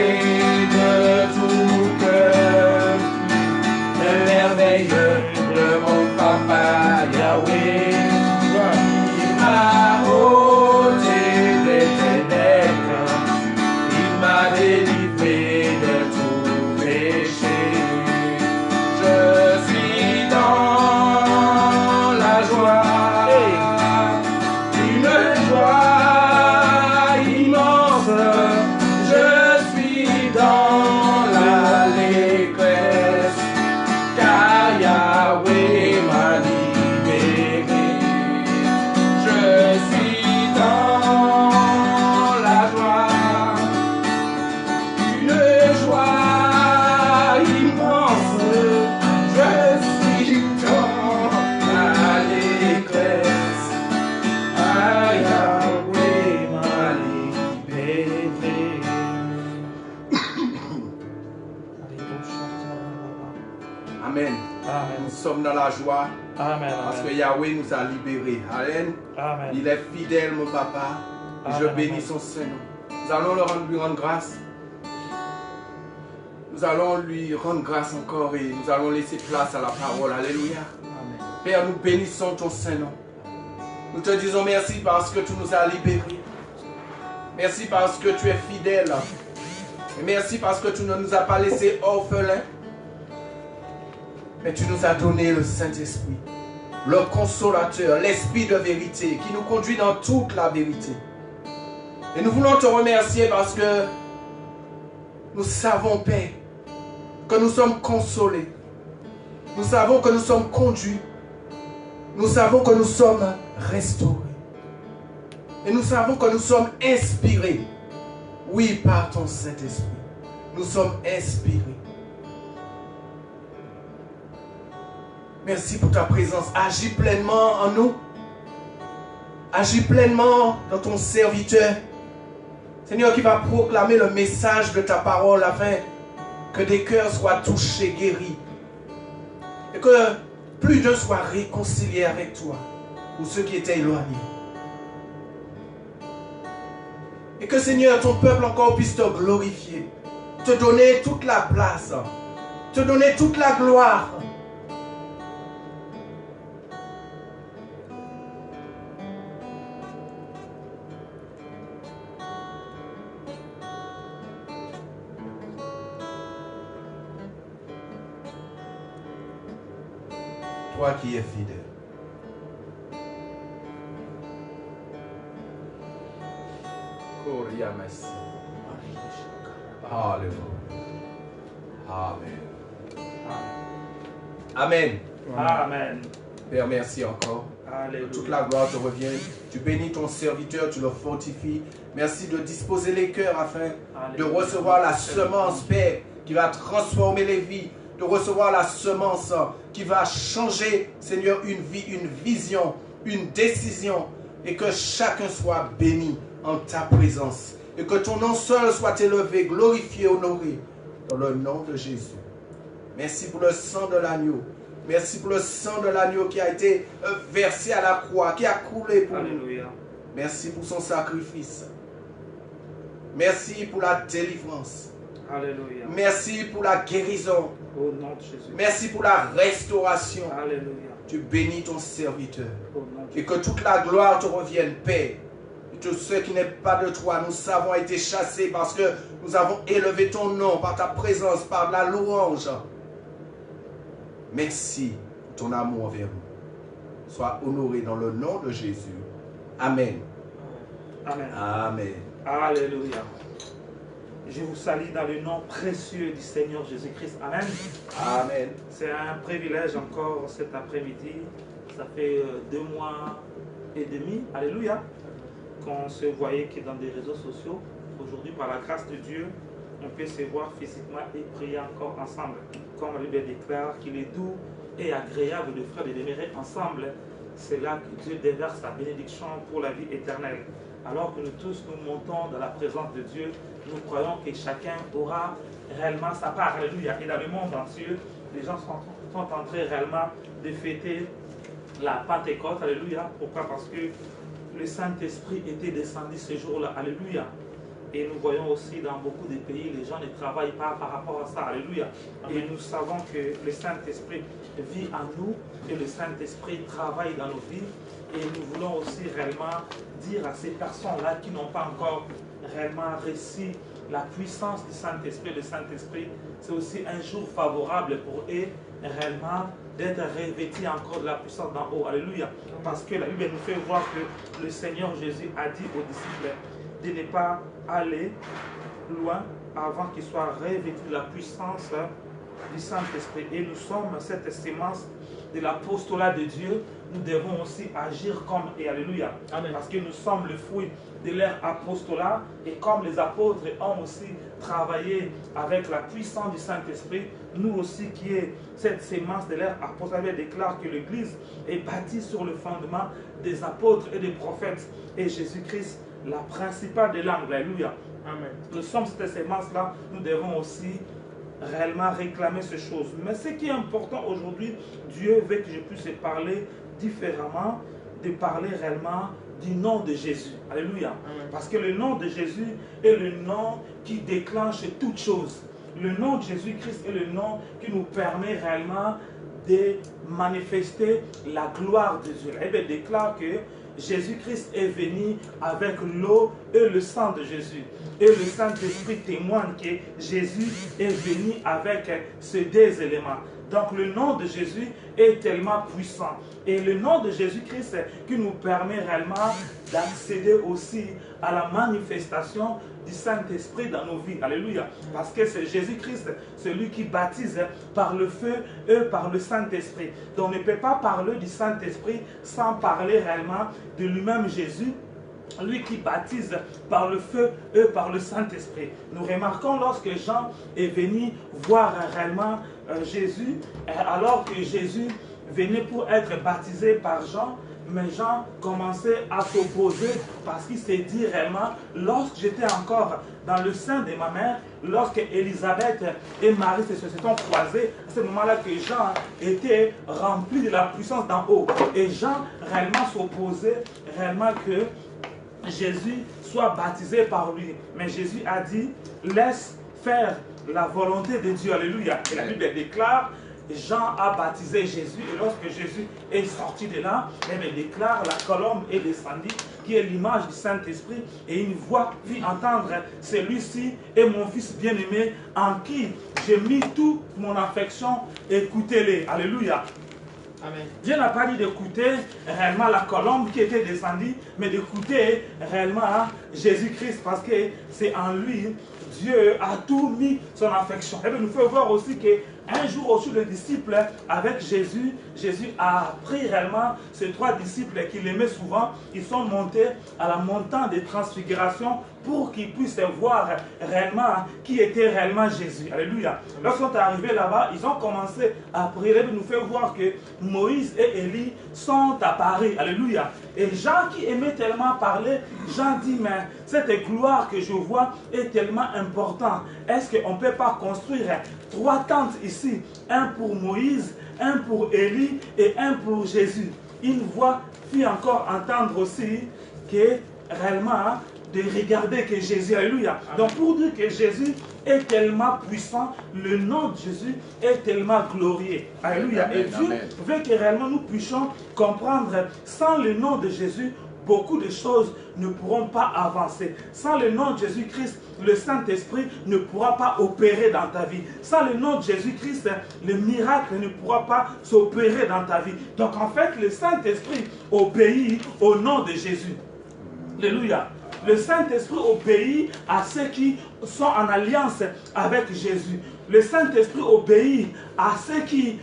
de tout cœur les merveilles de mon papa Yahweh. Il m'a ôté des ténèbres, il m'a délivré de tout péché. Je suis dans la joie, une joie immense. Je suis dans l'allégresse, car Amen. Nous sommes dans la joie Amen. parce que Amen. Yahweh nous a libérés. Amen. Amen. Il est fidèle, mon papa. Et je Amen, bénis amen. son Saint-Nom. Nous allons lui rendre grâce. Nous allons lui rendre grâce encore et nous allons laisser place à la parole. Alléluia. Amen. Père, nous bénissons ton Saint-Nom. Nous te disons merci parce que tu nous as libérés. Merci parce que tu es fidèle. Et merci parce que tu ne nous as pas laissés orphelins. Mais tu nous as donné le Saint-Esprit, le consolateur, l'Esprit de vérité qui nous conduit dans toute la vérité. Et nous voulons te remercier parce que nous savons, Père, que nous sommes consolés. Nous savons que nous sommes conduits. Nous savons que nous sommes restaurés. Et nous savons que nous sommes inspirés. Oui, par ton Saint-Esprit. Nous sommes inspirés. Merci pour ta présence. Agis pleinement en nous. Agis pleinement dans ton serviteur. Seigneur, qui va proclamer le message de ta parole afin que des cœurs soient touchés, guéris. Et que plus d'un soit réconcilié avec toi pour ceux qui étaient éloignés. Et que Seigneur, ton peuple encore puisse te glorifier. Te donner toute la place. Te donner toute la gloire. Toi qui es fidèle. Alléluia. Amen. Amen. Amen. Père, merci encore. Alléluia. Que toute la gloire te revienne. Tu bénis ton serviteur, tu le fortifies. Merci de disposer les cœurs afin de recevoir la semence, Père, qui va transformer les vies. De recevoir la semence qui va changer, Seigneur, une vie, une vision, une décision. Et que chacun soit béni en ta présence. Et que ton nom seul soit élevé, glorifié, honoré. Dans le nom de Jésus. Merci pour le sang de l'agneau. Merci pour le sang de l'agneau qui a été versé à la croix, qui a coulé pour nous. Merci pour son sacrifice. Merci pour la délivrance. Alléluia. Merci pour la guérison. Au nom de Jésus. Merci pour la restauration. Alléluia. Tu bénis ton serviteur. Au nom de Et que toute la gloire te revienne, Père. Et tous ceux qui n'est pas de toi, nous avons été chassés parce que nous avons élevé ton nom par ta présence, par la louange. Merci pour ton amour envers nous. Sois honoré dans le nom de Jésus. Amen. Amen. Amen. Alléluia. Je vous salue dans le nom précieux du Seigneur Jésus-Christ. Amen. Amen. C'est un privilège encore cet après-midi. Ça fait 2 mois et demi. Alléluia. Qu'on se voyait que dans des réseaux sociaux. Aujourd'hui, par la grâce de Dieu, on peut se voir physiquement et prier encore ensemble. Comme la Bible déclare qu'il est doux et agréable de frères de demeurer ensemble. C'est là que Dieu déverse sa bénédiction pour la vie éternelle. Alors que nous tous nous montons dans la présence de Dieu, nous croyons que chacun aura réellement sa part. Alléluia. Et dans le monde entier, les gens sont en train réellement de fêter la Pentecôte. Alléluia. Pourquoi? Parce que le Saint-Esprit était descendu ce jour-là. Alléluia. Et nous voyons aussi dans beaucoup de pays, les gens ne travaillent pas par rapport à ça. Alléluia. Et nous savons que le Saint-Esprit vit en nous et le Saint-Esprit travaille dans nos vies. Et nous voulons aussi réellement dire à ces personnes-là qui n'ont pas encore réellement reçu la puissance du Saint-Esprit. Le Saint-Esprit, c'est aussi un jour favorable pour eux réellement d'être revêtus encore de la puissance d'en haut. Alléluia. Parce que la Bible nous fait voir que le Seigneur Jésus a dit aux disciples de ne pas aller loin avant qu'il soit revêtu de la puissance du Saint-Esprit. Et nous sommes cette sémence de l'apostolat de Dieu. Nous devons aussi agir comme, et alléluia, amen. Parce que nous sommes le fruit de leur apostolat, et comme les apôtres ont aussi travaillé avec la puissance du Saint-Esprit, nous aussi qui est cette sémence de leur apostolat déclare que l'Église est bâtie sur le fondement des apôtres et des prophètes, et Jésus-Christ la principale des langues. Alléluia. Amen. Nous sommes cette sémence-là, nous devons aussi réellement réclamer ces choses. Mais ce qui est important aujourd'hui, Dieu veut que je puisse parler différemment, de parler réellement du nom de Jésus. Alléluia. Parce que le nom de Jésus est le nom qui déclenche toutes choses. Le nom de Jésus-Christ est le nom qui nous permet réellement de manifester la gloire de Dieu. La Bible déclare que Jésus-Christ est venu avec l'eau et le sang de Jésus. Et le Saint-Esprit témoigne que Jésus est venu avec ces deux éléments. Donc le nom de Jésus est tellement puissant. Et le nom de Jésus-Christ qui nous permet réellement d'accéder aussi à la manifestation du Saint-Esprit dans nos vies. Alléluia. Parce que c'est Jésus-Christ, celui qui baptise par le feu et par le Saint-Esprit. Donc on ne peut pas parler du Saint-Esprit sans parler réellement de lui-même Jésus, lui qui baptise par le feu et par le Saint-Esprit. Nous remarquons lorsque Jean est venu voir réellement Jésus, alors que Jésus venait pour être baptisé par Jean, mais Jean commençait à s'opposer parce qu'il s'est dit réellement, lorsque j'étais encore dans le sein de ma mère, lorsque Élisabeth et Marie se sont croisés, à ce moment-là que Jean était rempli de la puissance d'en haut. Et Jean réellement s'opposait réellement que Jésus soit baptisé par lui. Mais Jésus a dit, laisse faire la volonté de Dieu. Alléluia. Et la Bible déclare, Jean a baptisé Jésus et lorsque Jésus est sorti de là, il déclare, la colombe est descendue, qui est l'image du Saint-Esprit, et une voix fit entendre, celui-ci est mon fils bien-aimé, en qui j'ai mis toute mon affection, écoutez-les. Alléluia. Amen. Dieu n'a pas dit d'écouter réellement la colombe qui était descendue, mais d'écouter réellement Jésus-Christ, parce que c'est en lui, Dieu a tout mis son affection. Et bien, nous faut voir aussi qu'un jour aussi le disciple avec Jésus, Jésus a pris réellement ces trois disciples qu'il aimait souvent, ils sont montés à la montagne de transfiguration pour qu'ils puissent voir réellement qui était réellement Jésus. Alléluia. Lorsqu'ils sont arrivés là-bas, ils ont commencé à prier. Il nous fait voir que Moïse et Élie sont apparus. Alléluia. Et Jean qui aimait tellement parler, Jean dit, mais cette gloire que je vois est tellement importante. Est-ce qu'on ne peut pas construire 3 tentes ici? Un pour Moïse, un pour Élie et un pour Jésus. Une voix fit encore entendre aussi que réellement de regarder que Jésus, alléluia. Donc pour dire que Jésus est tellement puissant, le nom de Jésus est tellement glorieux. Alléluia. Et Dieu veut que réellement nous puissions comprendre, sans le nom de Jésus, beaucoup de choses ne pourront pas avancer. Sans le nom de Jésus-Christ, le Saint-Esprit ne pourra pas opérer dans ta vie. Sans le nom de Jésus-Christ, le miracle ne pourra pas s'opérer dans ta vie. Donc en fait, le Saint-Esprit obéit au nom de Jésus. Alléluia. Le Saint-Esprit obéit à ceux qui sont en alliance avec Jésus. Le Saint-Esprit obéit à ceux qui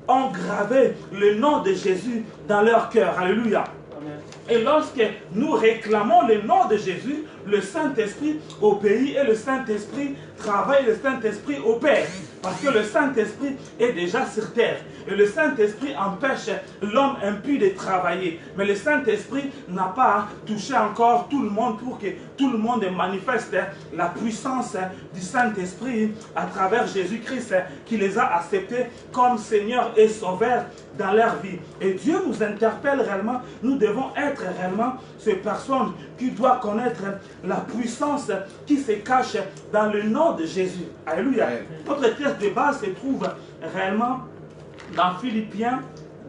ont gravé le nom de Jésus dans leur cœur. Alléluia. Et lorsque nous réclamons le nom de Jésus, le Saint-Esprit obéit et le Saint-Esprit travaille, le Saint-Esprit opère. Parce que le Saint-Esprit est déjà sur terre. Et le Saint-Esprit empêche l'homme impie de travailler. Mais le Saint-Esprit n'a pas touché encore tout le monde pour que tout le monde manifeste la puissance du Saint-Esprit à travers Jésus-Christ qui les a acceptés comme Seigneur et Sauveur dans leur vie. Et Dieu nous interpelle réellement. Nous devons être réellement ces personnes qui doivent connaître la puissance qui se cache dans le nom de Jésus. Alléluia. Notre texte de base se trouve réellement dans Philippiens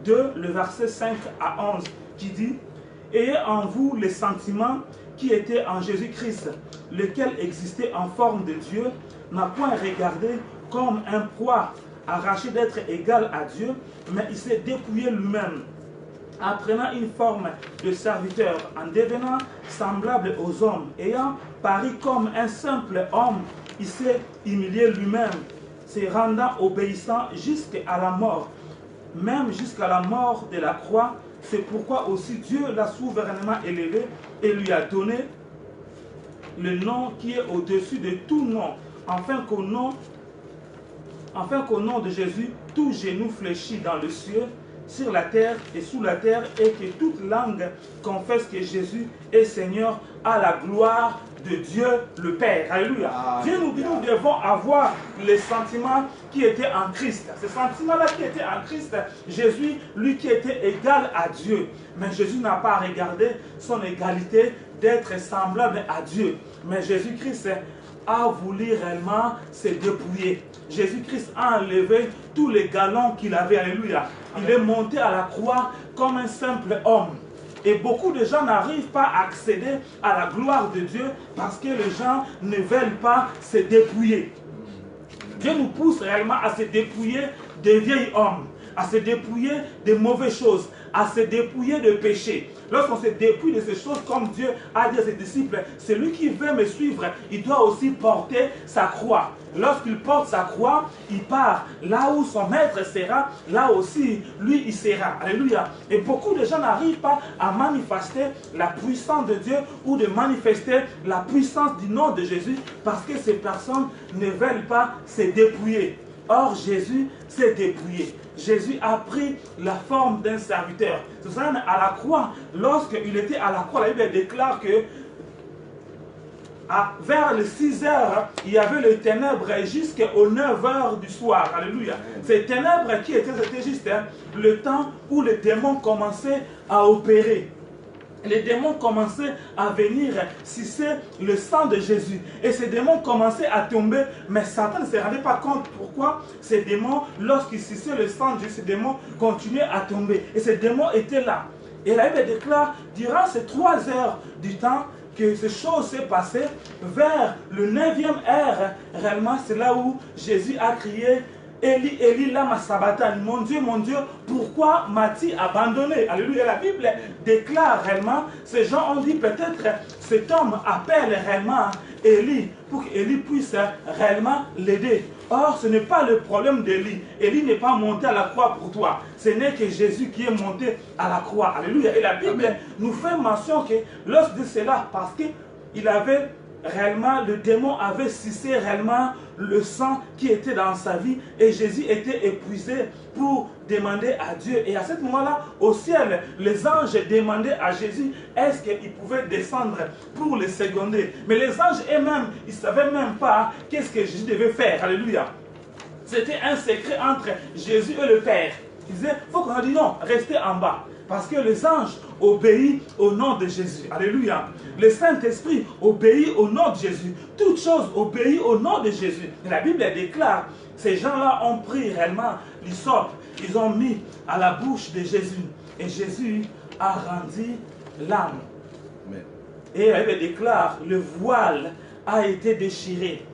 2, le verset 5 à 11, qui dit « Ayez en vous les sentiments qui étaient en Jésus-Christ, lequel existait en forme de Dieu, n'a point regardé comme un proie arraché d'être égal à Dieu, mais il s'est dépouillé lui-même, en prenant une forme de serviteur, en devenant semblable aux hommes, ayant paru comme un simple homme, il s'est humilié lui-même, se rendant obéissant jusqu'à la mort, même jusqu'à la mort de la croix. C'est pourquoi aussi Dieu l'a souverainement élevé et lui a donné le nom qui est au-dessus de tout nom, afin qu'au nom de Jésus, tout genou fléchit dans le ciel, sur la terre et sous la terre, et que toute langue confesse que Jésus est Seigneur, à la gloire de Dieu le Père. Alléluia. Dieu nous dit, nous devons avoir les sentiments qui étaient en Christ. Ces sentiments-là qui étaient en Christ, Jésus, lui qui était égal à Dieu. Mais Jésus n'a pas regardé son égalité d'être semblable à Dieu. Mais Jésus-Christ a voulu réellement se dépouiller. Jésus-Christ a enlevé tous les galons qu'il avait. Alléluia. Il est monté à la croix comme un simple homme. Et beaucoup de gens n'arrivent pas à accéder à la gloire de Dieu parce que les gens ne veulent pas se dépouiller. Dieu nous pousse réellement à se dépouiller des vieils hommes, à se dépouiller des mauvaises choses, à se dépouiller de péché. Lorsqu'on se dépouille de ces choses, comme Dieu a dit à ses disciples, celui qui veut me suivre, il doit aussi porter sa croix. Lorsqu'il porte sa croix, il part là où son maître sera, là aussi, lui, il sera. Alléluia. Et beaucoup de gens n'arrivent pas à manifester la puissance de Dieu ou de manifester la puissance du nom de Jésus parce que ces personnes ne veulent pas se dépouiller. Or, Jésus s'est dépouillé. Jésus a pris la forme d'un serviteur. C'est ça, à la croix, lorsqu'il était à la croix, la Bible déclare que vers les 6 heures, il y avait les ténèbres jusqu'aux 9 heures du soir. Alléluia. Ces ténèbres qui c'était juste le temps où les démons commençaient à opérer. Les démons commençaient à venir sucer le sang de Jésus. Et ces démons commençaient à tomber. Mais Satan ne se rendait pas compte pourquoi ces démons, lorsqu'ils suçaient le sang de Jésus, ces démons continuaient à tomber. Et ces démons étaient là. Et la Bible déclare, durant ces 3 heures du temps, que ces choses s'est passées, vers le 9e heure, réellement, c'est là où Jésus a crié, Eli, Eli, lama sabachthani, mon Dieu, pourquoi m'as-tu abandonné? Alléluia. La Bible déclare réellement, ces gens ont dit peut-être cet homme appelle réellement Eli pour qu'Eli puisse réellement l'aider. Or, ce n'est pas le problème d'Eli. Eli n'est pas monté à la croix pour toi. Ce n'est que Jésus qui est monté à la croix. Alléluia. Et la Bible nous fait mention que lorsque de cela, parce qu'il avait réellement, le démon avait sucé réellement le sang qui était dans sa vie et Jésus était épuisé pour demander à Dieu. Et à ce moment-là, au ciel, les anges demandaient à Jésus est-ce qu'il pouvait descendre pour le seconder. Mais les anges eux-mêmes, ils ne savaient même pas qu'est-ce que Jésus devait faire. Alléluia. C'était un secret entre Jésus et le Père. Ils disaient, il faut qu'on a dit non, restez en bas. Parce que les anges obéissent au nom de Jésus. Alléluia. Le Saint-Esprit obéit au nom de Jésus. Toutes choses obéissent au nom de Jésus. Et la Bible déclare, ces gens-là ont pris réellement l'hysope. Ils ont mis à la bouche de Jésus. Et Jésus a rendu l'âme. Et la Bible déclare, le voile a été déchiré.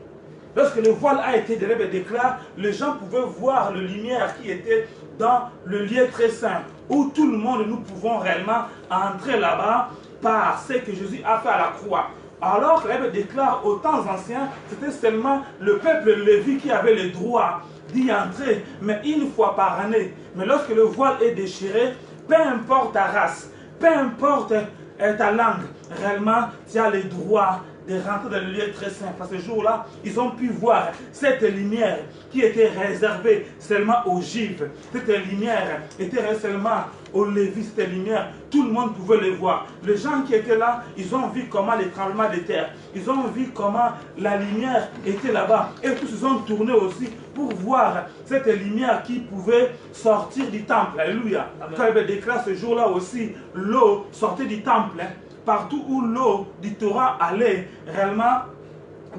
Lorsque le voile a été déchiré, la Bible déclare, les gens pouvaient voir la lumière qui était dans le lieu très saint, où tout le monde, nous pouvons réellement entrer là-bas par ce que Jésus a fait à la croix. Alors que la Bible déclare, aux temps anciens, c'était seulement le peuple lévi qui avait le droit d'y entrer, mais une fois par année. Mais lorsque le voile est déchiré, peu importe ta race, peu importe ta langue, réellement, tu as le droit de rentrer dans le lieu très saint. Parce que ce jour-là, ils ont pu voir cette lumière qui était réservée seulement aux Juifs. Cette lumière était réservée seulement aux Lévites. Cette lumière, tout le monde pouvait le voir. Les gens qui étaient là, ils ont vu comment les tremblements de terre, ils ont vu comment la lumière était là-bas. Et tous ils ont tourné aussi pour voir cette lumière qui pouvait sortir du temple. Alléluia. Quand il déclare ce jour-là aussi, l'eau sortait du temple. Partout où l'eau du Torah allait réellement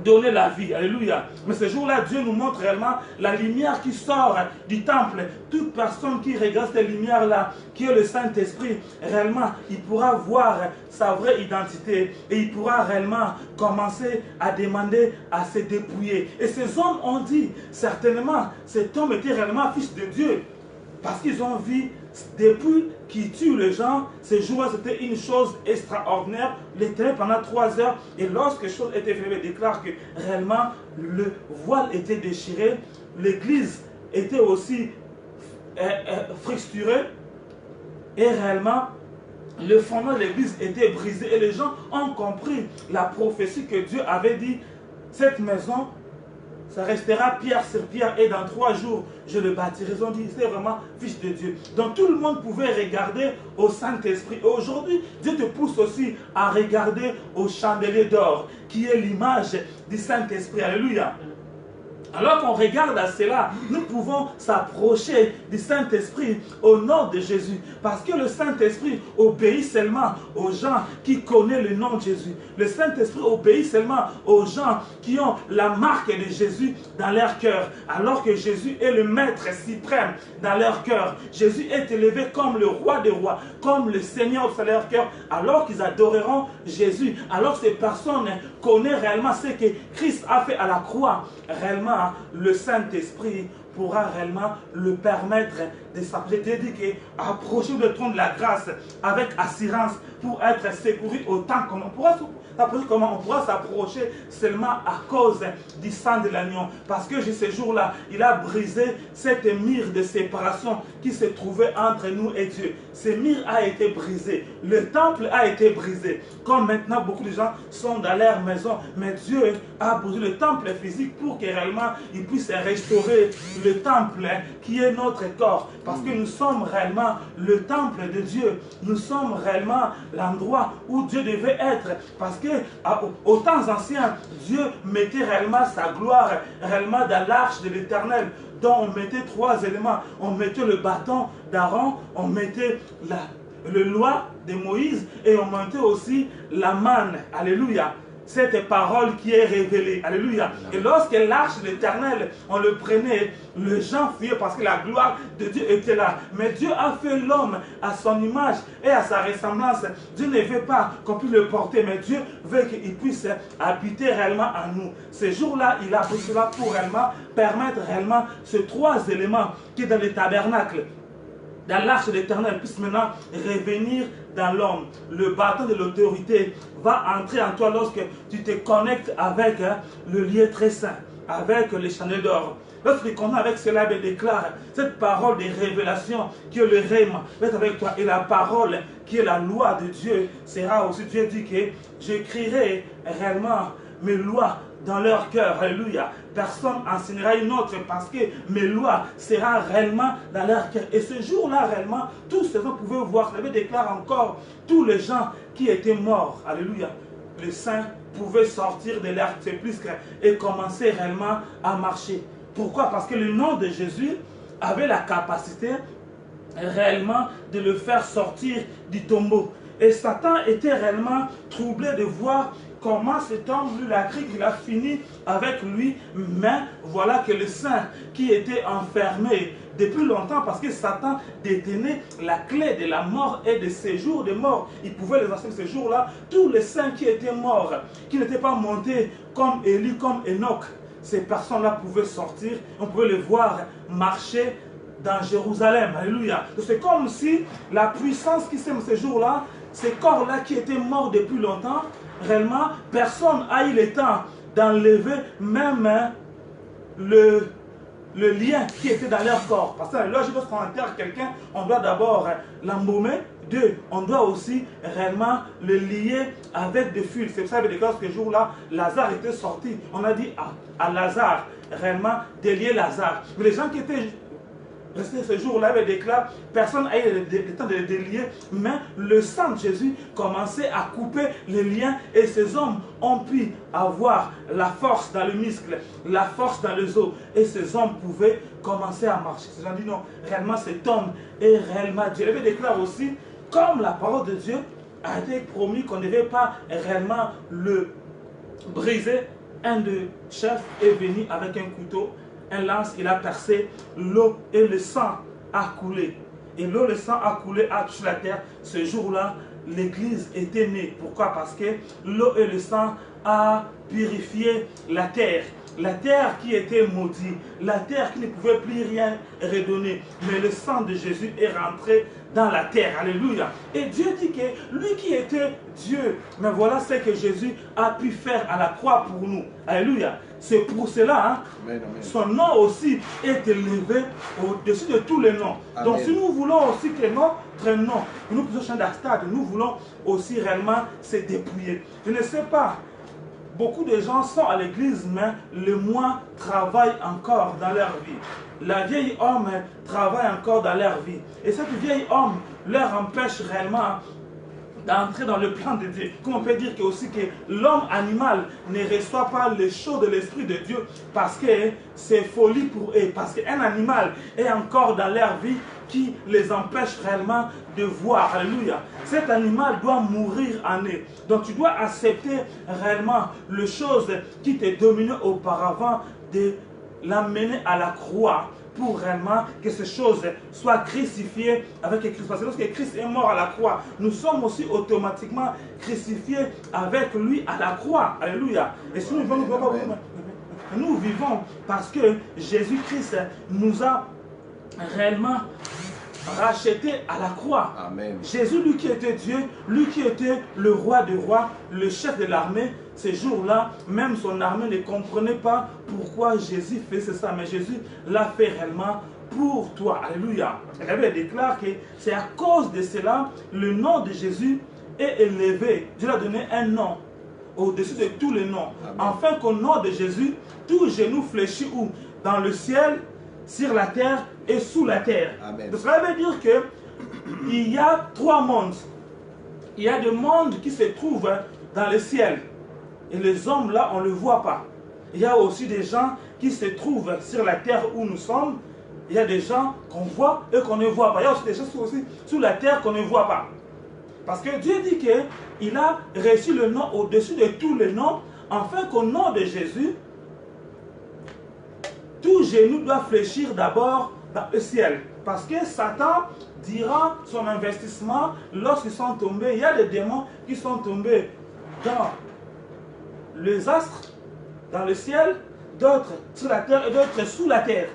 donner la vie. Alléluia. Mais ce jour-là, Dieu nous montre réellement la lumière qui sort du temple. Toute personne qui regarde cette lumière-là, qui est le Saint-Esprit, réellement, il pourra voir sa vraie identité et il pourra réellement commencer à demander à se dépouiller. Et ces hommes ont dit, certainement, cet homme était réellement fils de Dieu. Parce qu'ils ont vu, depuis qu'ils tuent les gens, ce jour-là, c'était une chose extraordinaire. L'Éternel pendant 3 heures, et lorsque chose était faite, il déclare que réellement, le voile était déchiré, l'église était aussi fracturée, et réellement, le fondement de l'église était brisé, et les gens ont compris la prophétie que Dieu avait dit, cette maison ça restera pierre sur pierre et dans 3 jours, je le bâtirai. Ils ont dit, c'est vraiment fils de Dieu. Donc tout le monde pouvait regarder au Saint-Esprit. Aujourd'hui, Dieu te pousse aussi à regarder au chandelier d'or, qui est l'image du Saint-Esprit. Alléluia. Alors qu'on regarde à cela, nous pouvons s'approcher du Saint-Esprit au nom de Jésus. Parce que le Saint-Esprit obéit seulement aux gens qui connaissent le nom de Jésus. Le Saint-Esprit obéit seulement aux gens qui ont la marque de Jésus dans leur cœur. Alors que Jésus est le Maître suprême dans leur cœur. Jésus est élevé comme le roi des rois, comme le Seigneur dans leur cœur. Alors qu'ils adoreront Jésus. Alors ces personnes connaissent réellement ce que Christ a fait à la croix. Réellement, le Saint-Esprit pourra réellement le permettre de s'approcher. J'ai dit qu'approcher le trône de la grâce avec assurance pour être secouru autant qu'on pourra comment on pourra s'approcher seulement à cause du sang de l'agneau. Parce que ce jour-là, il a brisé cette mur de séparation qui se trouvait entre nous et Dieu. Ce mur a été brisé. Le temple a été brisé. Comme maintenant, beaucoup de gens sont dans leur maison. Mais Dieu a brisé le temple physique pour que réellement il puisse restaurer le temple qui est notre corps. Parce que nous sommes réellement le temple de Dieu. Nous sommes réellement l'endroit où Dieu devait être. Parce que aux temps anciens, Dieu mettait réellement sa gloire réellement dans l'arche de l'Éternel, dont on mettait 3 éléments. On mettait le bâton d'Aaron, on mettait le loi de Moïse et on mettait aussi la manne. Alléluia. Cette parole qui est révélée. Alléluia. Et lorsque l'arche de l'Éternel, on le prenait, les gens fuyaient parce que la gloire de Dieu était là. Mais Dieu a fait l'homme à son image et à sa ressemblance. Dieu ne veut pas qu'on puisse le porter, mais Dieu veut qu'il puisse habiter réellement en nous. Ce jour-là, il a pris cela pour réellement permettre réellement ces 3 éléments qui est dans le tabernacle, dans l'arche de l'Éternel, puisse maintenant revenir dans l'homme. Le bâton de l'autorité va entrer en toi lorsque tu te connectes avec le lieu très saint, avec les chandeliers d'or. Lorsque tu te connectes avec cela, il déclare cette parole de révélation qui est le rhéma, va être avec toi. Et la parole qui est la loi de Dieu sera aussi. Dieu dit que j'écrirai réellement mes lois dans leur cœur. Alléluia. Personne enseignera une autre parce que mes lois seront réellement dans leur cœur. Et ce jour-là, réellement, tous ces gens pouvaient voir. Ça déclare encore tous les gens qui étaient morts. Alléluia. Les saints pouvaient sortir de leur sépulcre et commencer réellement à marcher. Pourquoi? Parce que le nom de Jésus avait la capacité réellement de le faire sortir du tombeau. Et Satan était réellement troublé de voir comment cet homme, lui, l'a cru qu'il a fini avec lui. Mais voilà que le saint qui était enfermé depuis longtemps, parce que Satan détenait la clé de la mort et de séjour de mort. Il pouvait les enseigner ce jour-là. Tous les saints qui étaient morts, qui n'étaient pas montés comme Élie, comme Enoch, ces personnes-là pouvaient sortir. On pouvait les voir marcher dans Jérusalem. Alléluia. C'est comme si la puissance qui s'aime ce jour-là, ces corps-là qui étaient morts depuis longtemps, réellement, personne n'a eu le temps d'enlever même le lien qui était dans leur corps. Parce que lorsqu'on enterre quelqu'un, on doit d'abord l'embaumer. 2, on doit aussi réellement le lier avec des fils. C'est ça que ce jour-là, Lazare était sorti. On a dit à Lazare, réellement, délier Lazare. Mais les gens qui étaient restés ce jour-là, il déclare, personne n'a eu le temps de le délier, mais le sang de Jésus commençait à couper les liens et ces hommes ont pu avoir la force dans le muscle, la force dans les os et ces hommes pouvaient commencer à marcher. Ces gens disent non, réellement cet homme est réellement Dieu. Il déclare aussi, comme la parole de Dieu a été promis qu'on ne devait pas réellement le briser, un des chefs est venu avec un couteau, un lance, il a percé l'eau et le sang a coulé. Et l'eau et le sang a coulé, a touché la terre. Ce jour-là, l'église était née. Pourquoi? Parce que l'eau et le sang a purifié la terre. La terre qui était maudite, la terre qui ne pouvait plus rien redonner. Mais le sang de Jésus est rentré dans la terre. Alléluia. Et Dieu dit que lui qui était Dieu, mais voilà ce que Jésus a pu faire à la croix pour nous. Alléluia. C'est pour cela, hein, amen, amen. Son nom aussi est élevé au-dessus de tous les noms. Amen. Donc si nous voulons aussi que notre nom, nous puissions changer d'astade, nous voulons aussi réellement se dépouiller. Je ne sais pas beaucoup de gens sont à l'église, mais le moins travaillent encore dans leur vie. La vieille homme travaille encore dans leur vie. Et cette vieille homme leur empêche réellement d'entrer dans le plan de Dieu. Comme on peut dire que aussi que l'homme animal ne reçoit pas le chaud de l'Esprit de Dieu parce que c'est folie pour eux. Parce qu'un animal est encore dans leur vie qui les empêche réellement de voir. Alléluia. Cet animal doit mourir en eux. Donc tu dois accepter réellement les choses qui te dominaient auparavant, de l'amener à la croix pour réellement que ces choses soient crucifiées avec Christ. Parce que lorsque Christ est mort à la croix, nous sommes aussi automatiquement crucifiés avec lui à la croix. Alléluia. Et si nous vivons parce que Jésus-Christ nous a réellement racheté à la croix. Amen. Jésus, lui qui était Dieu, lui qui était le roi des rois, le chef de l'armée, ces jours-là, même son armée ne comprenait pas pourquoi Jésus faisait ça. Mais Jésus l'a fait réellement pour toi. Alléluia. La Bible déclare que c'est à cause de cela, le nom de Jésus est élevé. Dieu lui a donné un nom au-dessus de tous les noms. Afin qu'au nom de Jésus, tout genou fléchit où? Dans le ciel, sur la terre et sous la terre. Amen. Donc cela veut dire que il y a trois mondes. Il y a des mondes qui se trouvent dans le ciel. Et les hommes là, on ne le voit pas. Il y a aussi des gens qui se trouvent sur la terre où nous sommes. Il y a des gens qu'on voit et qu'on ne voit pas. Il y a aussi des gens aussi sous la terre qu'on ne voit pas. Parce que Dieu dit qu'il a reçu le nom au-dessus de tous les noms, afin qu'au nom de Jésus, tout genou doit fléchir d'abord dans le ciel. Parce que Satan, durant son investissement, lorsqu'ils sont tombés, il y a des démons qui sont tombés dans les astres, dans le ciel, d'autres sur la terre et d'autres sous la terre.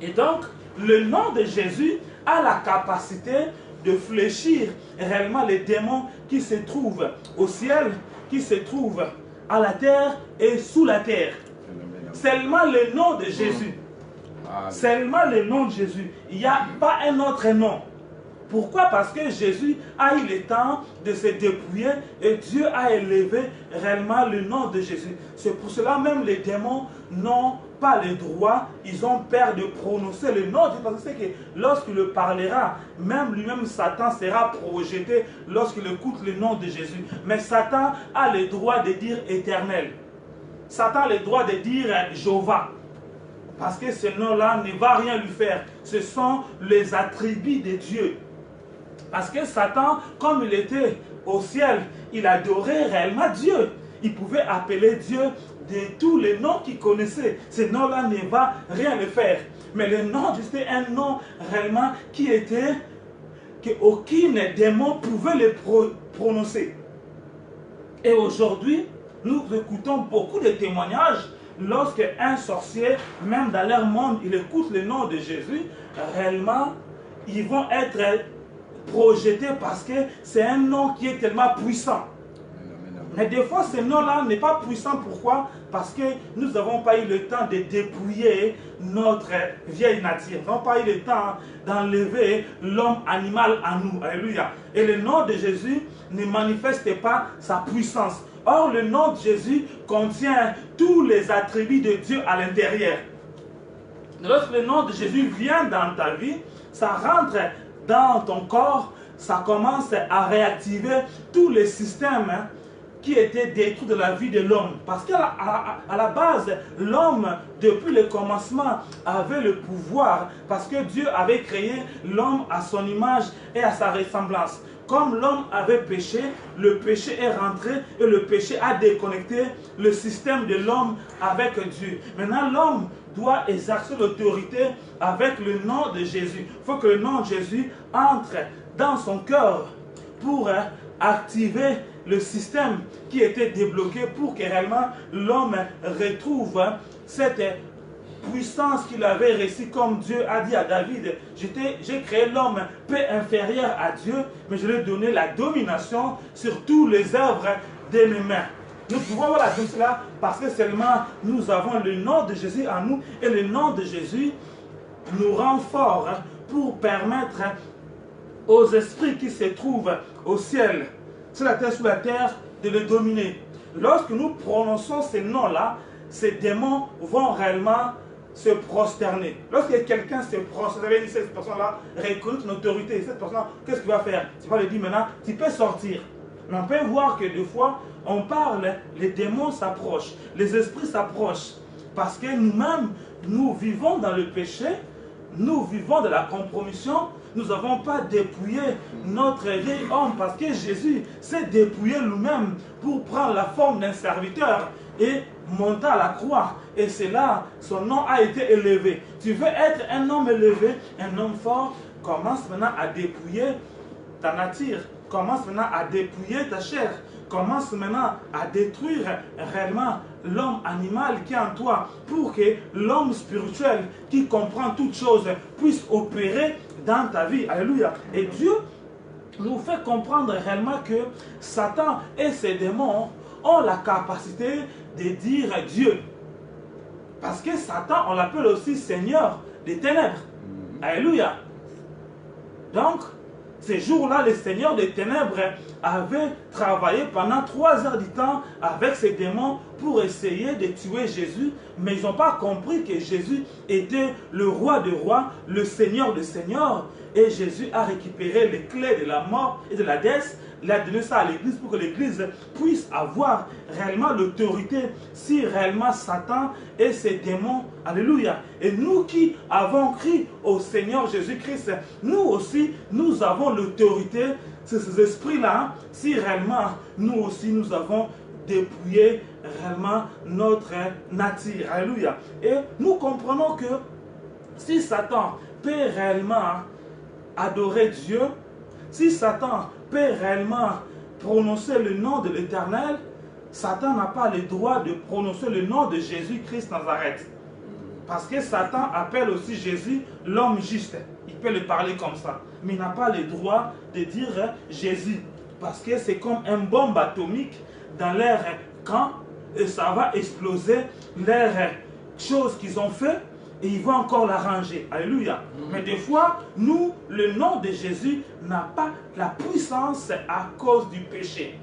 Et donc, le nom de Jésus a la capacité de fléchir réellement les démons qui se trouvent au ciel, qui se trouvent à la terre et sous la terre. Seulement le nom de Jésus. Seulement le nom de Jésus. Il n'y a pas un autre nom. Pourquoi? Parce que Jésus a eu le temps de se dépouiller et Dieu a élevé réellement le nom de Jésus. C'est pour cela même les démons n'ont pas le droit, ils ont peur de prononcer le nom de Dieu. Parce que c'est que lorsqu'il le parlera, même lui-même Satan sera projeté lorsqu'il écoute le nom de Jésus. Mais Satan a le droit de dire éternel. Satan a le droit de dire Jéhovah. Parce que ce nom-là ne va rien lui faire. Ce sont les attributs de Dieu. Parce que Satan, comme il était au ciel, il adorait réellement Dieu. Il pouvait appeler Dieu de tous les noms qu'il connaissait. Ce nom-là ne va rien le faire. Mais le nom, c'était un nom réellement qui était qu'aucun démon pouvait le prononcer. Et aujourd'hui, nous écoutons beaucoup de témoignages. Lorsque un sorcier, même dans leur monde, il écoute le nom de Jésus, réellement, ils vont être projetés parce que c'est un nom qui est tellement puissant. Mais des fois, ce nom-là n'est pas puissant. Pourquoi? Parce que nous n'avons pas eu le temps de dépouiller notre vieille nature. Nous n'avons pas eu le temps d'enlever l'homme animal en nous. Alléluia. Et le nom de Jésus ne manifeste pas sa puissance. Or, le nom de Jésus contient tous les attributs de Dieu à l'intérieur. Lorsque le nom de Jésus vient dans ta vie, ça rentre dans ton corps, ça commence à réactiver tous les systèmes qui étaient détruits de la vie de l'homme. Parce qu'à la base, l'homme, depuis le commencement, avait le pouvoir, parce que Dieu avait créé l'homme à son image et à sa ressemblance. Comme l'homme avait péché, le péché est rentré et le péché a déconnecté le système de l'homme avec Dieu. Maintenant, l'homme doit exercer l'autorité avec le nom de Jésus. Il faut que le nom de Jésus entre dans son cœur pour activer le système qui était débloqué pour que réellement l'homme retrouve cette puissance qu'il avait reçue, comme Dieu a dit à David. J'ai créé l'homme peu inférieur à Dieu, mais je lui ai donné la domination sur tous les œuvres de mes mains. Nous pouvons voir la chose cela parce que seulement nous avons le nom de Jésus en nous, et le nom de Jésus nous rend forts pour permettre aux esprits qui se trouvent au ciel, sur la terre, sous la terre, de le dominer. lorsque nous prononçons ces noms-là, ces démons vont réellement se prosterner. Lorsque quelqu'un se prosterne, cette personne-là reconnaît une autorité. Cette personne-là, qu'est-ce qu'il va faire? Tu vas lui dire maintenant, tu peux sortir. Mais on peut voir que des fois, on parle, les démons s'approchent, les esprits s'approchent. Parce que nous-mêmes, nous vivons dans le péché, nous vivons de la compromission, nous n'avons pas dépouillé notre vieil homme parce que Jésus s'est dépouillé lui-même pour prendre la forme d'un serviteur et monter à la croix. Et c'est là, son nom a été élevé. Tu veux être un homme élevé, un homme fort, commence maintenant à dépouiller ta nature, commence maintenant à dépouiller ta chair, commence maintenant à détruire réellement l'homme animal qui est en toi pour que l'homme spirituel qui comprend toutes choses puisse opérer dans ta vie. Alléluia. Et Dieu nous fait comprendre réellement que Satan et ses démons ont la capacité de dire Dieu. Parce que Satan, on l'appelle aussi Seigneur des ténèbres. Alléluia. Donc, ces jours-là, le Seigneur des ténèbres avait travaillé pendant 3 heures du temps avec ces démons pour essayer de tuer Jésus, mais ils n'ont pas compris que Jésus était le roi des rois, le Seigneur des seigneurs, et Jésus a récupéré les clés de la mort et de la dette. Il a donné ça à l'Église pour que l'Église puisse avoir réellement l'autorité si réellement Satan et ses démons. Alléluia. Et nous qui avons cru au Seigneur Jésus-Christ, nous aussi, nous avons l'autorité sur ces esprits-là, si réellement nous aussi, nous avons dépouillé réellement notre nature. Alléluia. Et nous comprenons que si Satan peut réellement adorer Dieu, si Satan peut réellement prononcer le nom de l'Éternel, Satan n'a pas le droit de prononcer le nom de Jésus-Christ Nazareth. Parce que Satan appelle aussi Jésus l'homme juste. Il peut le parler comme ça. Mais il n'a pas le droit de dire Jésus. Parce que c'est comme une bombe atomique dans leur camp. Et ça va exploser leur chose qu'ils ont fait. Et ils vont encore l'arranger. Alléluia. Mais des fois, nous, le nom de Jésus n'a pas la puissance à cause du péché.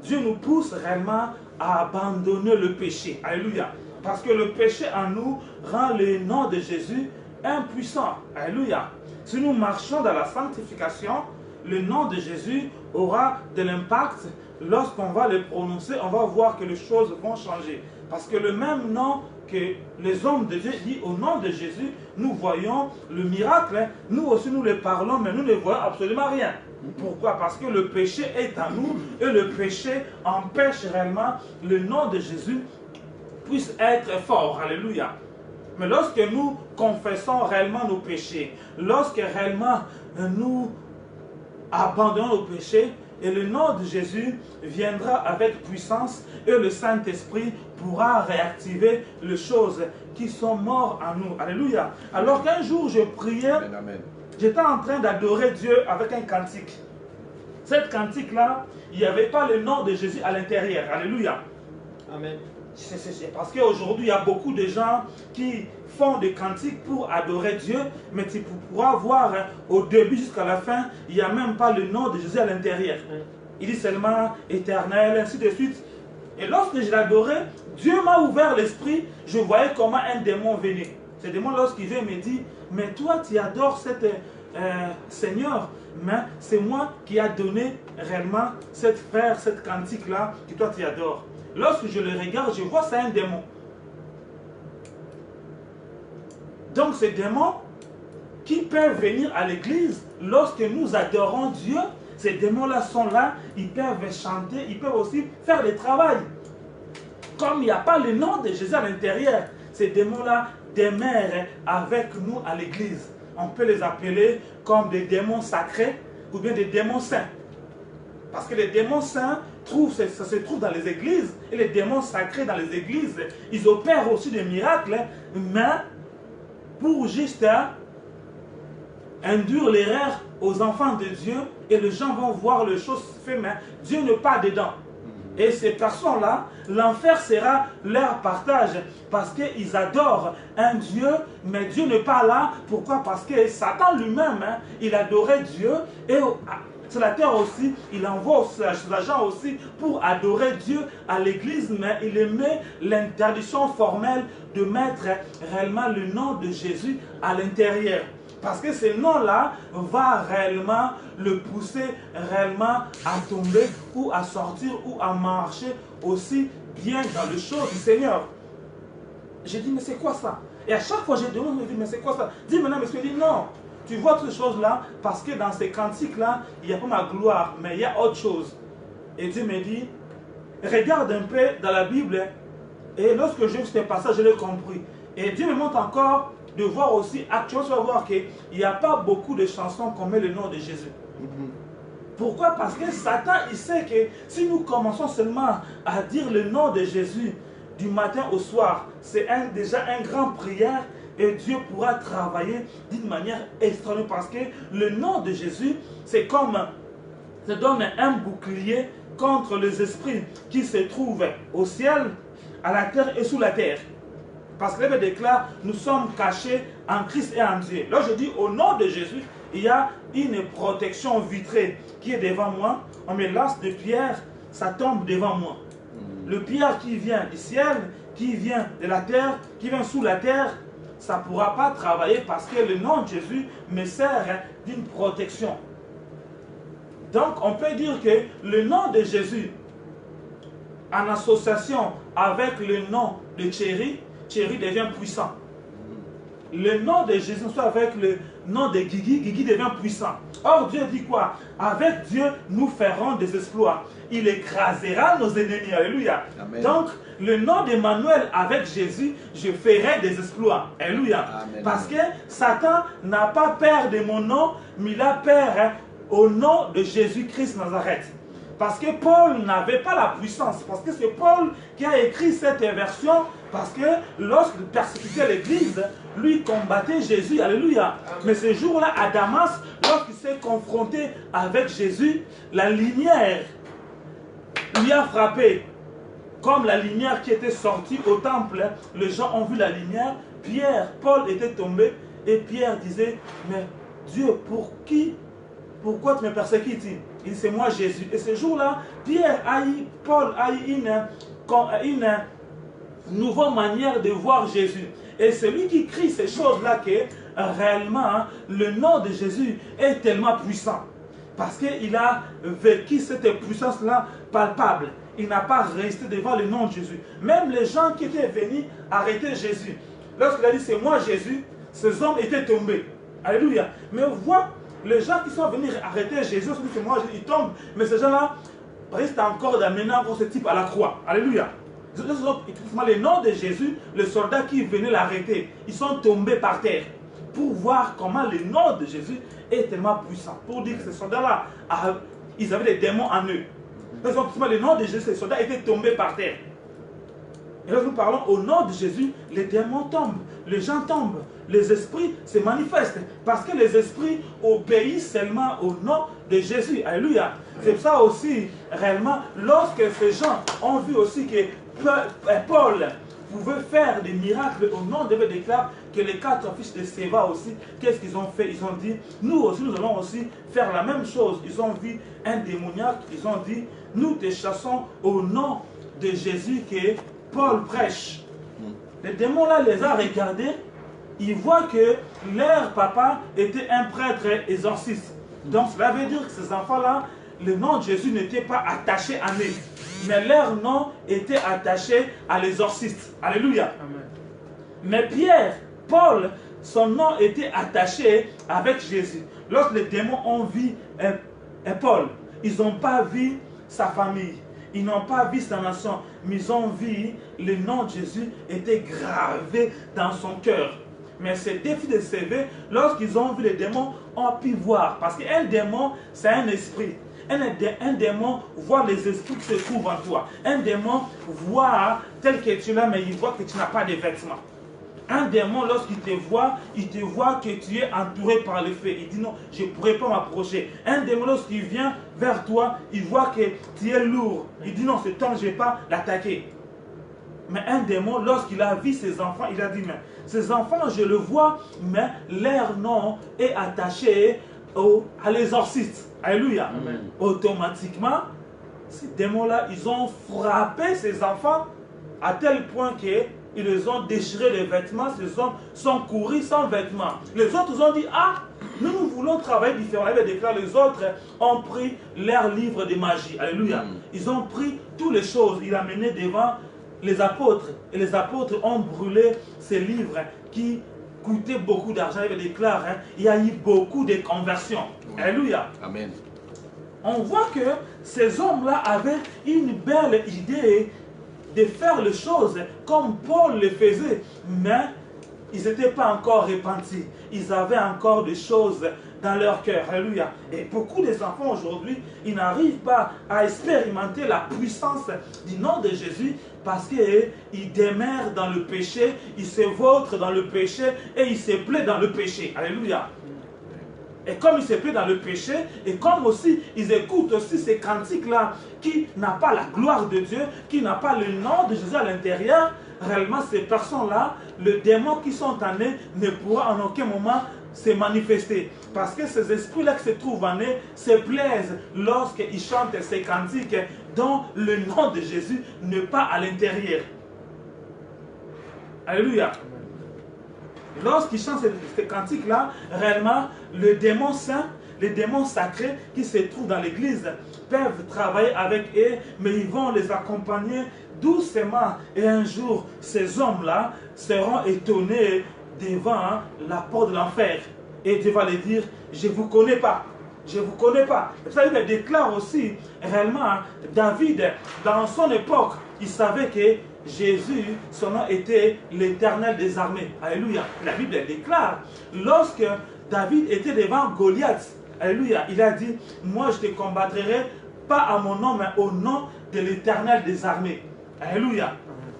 Dieu nous pousse réellement à abandonner le péché. Alléluia. Parce que le péché en nous rend le nom de Jésus impuissant. Alléluia. Si nous marchons dans la sanctification, le nom de Jésus aura de l'impact. Lorsqu'on va le prononcer, on va voir que les choses vont changer. Parce que le même nom que les hommes de Dieu disent au nom de Jésus, nous voyons le miracle. Nous aussi nous le parlons, mais nous ne voyons absolument rien. Pourquoi? Parce que le péché est en nous et le péché empêche réellement le nom de Jésus puisse être fort. Alléluia. Mais lorsque nous confessons réellement nos péchés, lorsque réellement nous abandonnons nos péchés, et le nom de Jésus viendra avec puissance et le Saint-Esprit pourra réactiver les choses qui sont mortes en nous. Alléluia. Alors qu'un jour je priais, j'étais en train d'adorer Dieu avec un cantique. Cette cantique-là, il n'y avait pas le nom de Jésus à l'intérieur. Alléluia. Amen. C'est parce qu'aujourd'hui, il y a beaucoup de gens qui font des cantiques pour adorer Dieu, mais tu pourras voir au début jusqu'à la fin, il n'y a même pas le nom de Jésus à l'intérieur. Il dit seulement éternel, ainsi de suite. Et lorsque je l'adorais, Dieu m'a ouvert l'esprit, je voyais comment un démon venait. Ce démon, lorsqu'il vient, me dit, mais toi, tu adores cet Seigneur, mais c'est moi qui a donné réellement cette frère, cette cantique-là, que toi, tu adores. Lorsque je le regarde, je vois c'est un démon. Donc ces démons qui peuvent venir à l'église lorsque nous adorons Dieu, ces démons-là sont là, ils peuvent chanter, ils peuvent aussi faire le travail. Comme il n'y a pas le nom de Jésus à l'intérieur, ces démons-là demeurent avec nous à l'église. On peut les appeler comme des démons sacrés ou bien des démons saints. Parce que les démons saints, ça se trouve dans les églises. Et les démons sacrés dans les églises, ils opèrent aussi des miracles, mais pour juste induire l'erreur aux enfants de Dieu. Et les gens vont voir les choses faites, mais Dieu n'est pas dedans. Et ces personnes-là, l'enfer sera leur partage parce qu'ils adorent un Dieu, mais Dieu n'est pas là. Pourquoi? Parce que Satan lui-même, il adorait Dieu et sur la terre aussi, il envoie ses agents aussi pour adorer Dieu à l'église, mais il émet l'interdiction formelle de mettre réellement le nom de Jésus à l'intérieur. Parce que ce nom-là va réellement le pousser réellement à tomber ou à sortir ou à marcher aussi bien dans les choses du Seigneur. J'ai dit, mais c'est quoi ça? Et à chaque fois, j'ai demandé, je me dis, mais c'est quoi ça? Dis maintenant, mais je dis, non, tu vois toutes ces choses-là, parce que dans ces cantiques-là, il n'y a pas ma gloire, mais il y a autre chose. Et Dieu me dit, regarde un peu dans la Bible, et lorsque j'ai vu ce passage, je l'ai compris. Et Dieu me montre encore de voir aussi, actuellement, tu vas voir qu'il n'y a pas beaucoup de chansons qu'on met le nom de Jésus. Pourquoi? Parce que Satan, il sait que si nous commençons seulement à dire le nom de Jésus du matin au soir, c'est déjà une grande prière et Dieu pourra travailler d'une manière extraordinaire parce que le nom de Jésus, c'est comme, ça donne un bouclier contre les esprits qui se trouvent au ciel, à la terre et sous la terre. Parce que l'Évêque déclare, nous sommes cachés en Christ et en Dieu. Là, je dis, au nom de Jésus, il y a une protection vitrée qui est devant moi. On me lance de pierre, ça tombe devant moi. Le pierre qui vient du ciel, qui vient de la terre, qui vient sous la terre, ça ne pourra pas travailler parce que le nom de Jésus me sert d'une protection. Donc, on peut dire que le nom de Jésus, en association avec le nom de Thierry, Thierry devient puissant. Le nom de Jésus, soit avec le nom de Guigui, Guigui devient puissant. Or, Dieu dit quoi? Avec Dieu, nous ferons des exploits. Il écrasera nos ennemis. Alléluia. Amen. Donc, le nom d'Emmanuel avec Jésus, je ferai des exploits. Alléluia. Amen. Parce que Satan n'a pas peur de mon nom, mais il a peur au nom de Jésus-Christ Nazareth. Parce que Paul n'avait pas la puissance. Parce que c'est Paul qui a écrit cette version. Parce que lorsqu'il persécutait l'église, lui combattait Jésus. Alléluia. Amen. Mais ce jour-là, à Damas, lorsqu'il s'est confronté avec Jésus, la lumière lui a frappé. Comme la lumière qui était sortie au temple, les gens ont vu la lumière. Paul était tombé. Et Pierre disait, mais Dieu, pourquoi tu me persécutes? Il dit, c'est moi Jésus. Et ce jour-là, Paul a eu une nouvelle manière de voir Jésus. Et celui qui crie ces choses-là, que réellement, le nom de Jésus est tellement puissant. Parce qu'il a vécu cette puissance-là palpable. Il n'a pas resté devant le nom de Jésus. Même les gens qui étaient venus arrêter Jésus, lorsqu'il a dit, c'est moi Jésus, ces hommes étaient tombés. Alléluia. Mais on voit, les gens qui sont venus arrêter Jésus, c'est moi, ils tombent. Mais ces gens-là restent encore d'amener encore ce type à la croix. Alléluia. Le nom de Jésus, les soldats qui venaient l'arrêter, ils sont tombés par terre. Pour voir comment le nom de Jésus est tellement puissant. Pour dire que ces soldats-là, ils avaient des démons en eux. Le nom de Jésus, les soldats étaient tombés par terre. Et là, nous parlons au nom de Jésus, les démons tombent, les gens tombent, les esprits se manifestent. Parce que les esprits obéissent seulement au nom de Jésus. Alléluia. C'est pour ça aussi, réellement, lorsque ces gens ont vu aussi que Paul pouvait faire des miracles au nom de Dieu, déclare que les 4 fils de Séva aussi, qu'est-ce qu'ils ont fait? Ils ont dit, nous aussi, nous allons aussi faire la même chose. Ils ont vu un démoniaque, ils ont dit, nous te chassons au nom de Jésus que Paul prêche. Les démons là les a regardés, ils voient que leur papa était un prêtre exorciste. Donc cela veut dire que ces enfants-là, le nom de Jésus n'était pas attaché à eux, mais leur nom était attaché à l'exorciste. Alléluia. Amen. Mais Paul, son nom était attaché avec Jésus. Lorsque les démons ont vu Paul, ils n'ont pas vu sa famille. Ils n'ont pas vu sa nation, mais ils ont vu le nom de Jésus était gravé dans son cœur. Mais ce défi de CV, lorsqu'ils ont vu les démons, ont pu voir. Parce qu'un démon, c'est un esprit. Un démon voit les esprits qui se trouvent en toi. Un démon voit tel que tu es là, mais il voit que tu n'as pas de vêtements. Un démon, lorsqu'il te voit que tu es entouré par le feu. Il dit non, je ne pourrai pas m'approcher. Un démon, lorsqu'il vient vers toi, il voit que tu es lourd. Il dit non, ce temps, je ne vais pas l'attaquer. Mais un démon, lorsqu'il a vu ses enfants, il a dit, mais ces enfants, je le vois, mais leur nom est attaché à l'exorciste. Alléluia. Automatiquement, ces démons-là, ils ont frappé ces enfants à tel point qu'ils les ont déchiré les vêtements, ces hommes sont courus sans vêtements. Les autres ont dit, ah, nous voulons travailler différemment. Les autres ont pris leur livre de magie. Alléluia. Ils ont pris toutes les choses, ils l'ont mené devant les apôtres. Et les apôtres ont brûlé ces livres qui coûtaient beaucoup d'argent. Ils déclarent, il y a eu beaucoup de conversions. Alléluia. Amen. On voit que ces hommes-là avaient une belle idée de faire les choses comme Paul le faisait, mais ils n'étaient pas encore repentis. Ils avaient encore des choses dans leur cœur. Alléluia. Et beaucoup des enfants aujourd'hui, ils n'arrivent pas à expérimenter la puissance du nom de Jésus parce qu'ils demeurent dans le péché, ils se vautrent dans le péché et ils se plaient dans le péché. Alléluia. Et comme ils se plaient dans le péché, et comme aussi ils écoutent aussi ces cantiques-là qui n'ont pas la gloire de Dieu, qui n'ont pas le nom de Jésus à l'intérieur, réellement ces personnes-là, le démon qui sont en eux ne pourra en aucun moment se manifester. Parce que ces esprits-là qui se trouvent en eux se plaisent lorsqu'ils chantent ces cantiques dont le nom de Jésus n'est pas à l'intérieur. Alléluia. Lorsqu'ils chantent ces cantiques-là, réellement, le démon saint, les démons sacrés qui se trouvent dans l'église peuvent travailler avec eux, mais ils vont les accompagner doucement. Et un jour, ces hommes-là seront étonnés devant la porte de l'enfer. Et Dieu va les dire, je ne vous connais pas. Je ne vous connais pas. Et ça, il déclare aussi, réellement, David, dans son époque, il savait que Jésus, son nom était l'Éternel des armées. Alléluia. La Bible déclare, lorsque David était devant Goliath, alléluia, il a dit, moi je te combattrai pas à mon nom, mais au nom de l'Éternel des armées. Alléluia.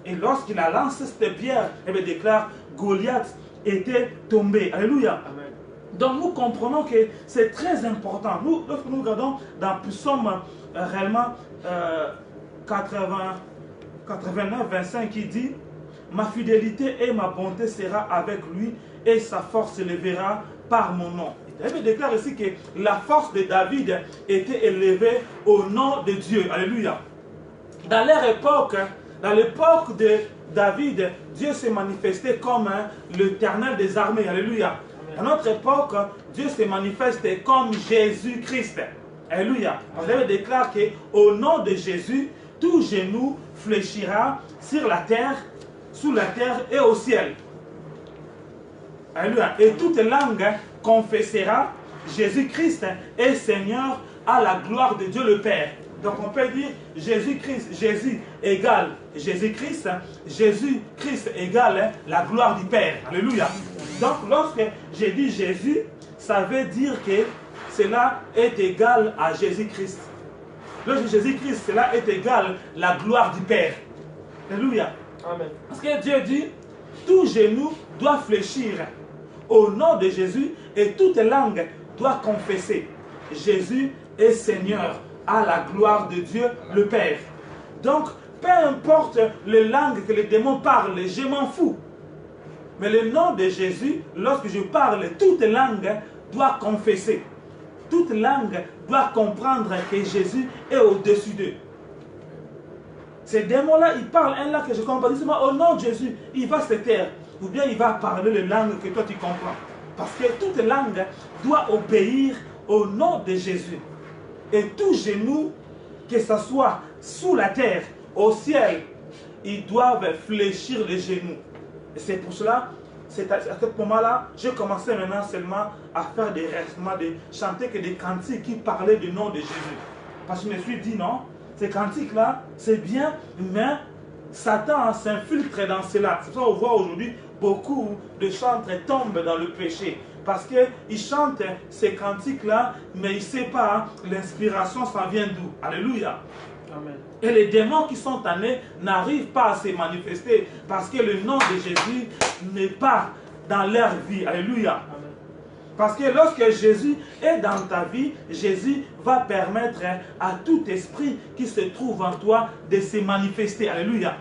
Et lorsqu'il a lancé cette pierre, il déclare, Goliath était tombé. Alléluia. Amen. Donc nous comprenons que c'est très important. Nous, lorsque nous regardons dans Psaume réellement 89, 25, qui dit, ma fidélité et ma bonté sera avec lui et sa force s'élèvera par mon nom. Il déclare ici que la force de David était élevée au nom de Dieu. Alléluia. Dans leur époque, dans l'époque de David, Dieu s'est manifesté comme l'Éternel des armées. Alléluia. Dans notre époque, Dieu s'est manifesté comme Jésus-Christ. Alléluia. David déclare qu'au nom de Jésus, tout genou fléchira sur la terre, sous la terre et au ciel. Alléluia. Et toute langue confessera Jésus-Christ est Seigneur à la gloire de Dieu le Père. Donc on peut dire Jésus-Christ, Jésus égale Jésus-Christ, Jésus-Christ égale la gloire du Père. Alléluia. Donc lorsque j'ai dit Jésus, ça veut dire que cela est égal à Jésus-Christ. Lorsque Jésus-Christ, cela est égal à la gloire du Père. Alléluia. Amen. Parce que Dieu dit, tout genou doit fléchir au nom de Jésus et toute langue doit confesser. Jésus est Seigneur à la gloire de Dieu le Père. Donc, peu importe les langues que les démons parlent, je m'en fous. Mais le nom de Jésus, lorsque je parle, toute langue doit confesser. Toute langue doit comprendre que Jésus est au-dessus d'eux. Ces démons-là, ils parlent un langue que je comprends. Ils disent, au nom de Jésus, il va se taire. Ou bien il va parler les langues que toi tu comprends. Parce que toute langue doit obéir au nom de Jésus. Et tout genou, que ce soit sous la terre, au ciel, ils doivent fléchir les genoux. Et c'est pour cela, c'est à ce moment-là, j'ai commencé maintenant seulement à faire des restements, de chanter que des cantiques qui parlaient du nom de Jésus. Parce que je me suis dit, non, ces cantiques-là, c'est bien, mais Satan s'infiltre dans cela. C'est pour ça qu'on voit aujourd'hui beaucoup de chantres tombent dans le péché. Parce qu'ils chantent ces cantiques-là, mais ils ne savent pas l'inspiration, ça vient d'où. Alléluia. Amen. Et les démons qui sont en eux n'arrivent pas à se manifester parce que le nom de Jésus n'est pas dans leur vie. Alléluia. Amen. Parce que lorsque Jésus est dans ta vie, Jésus va permettre à tout esprit qui se trouve en toi de se manifester. Alléluia.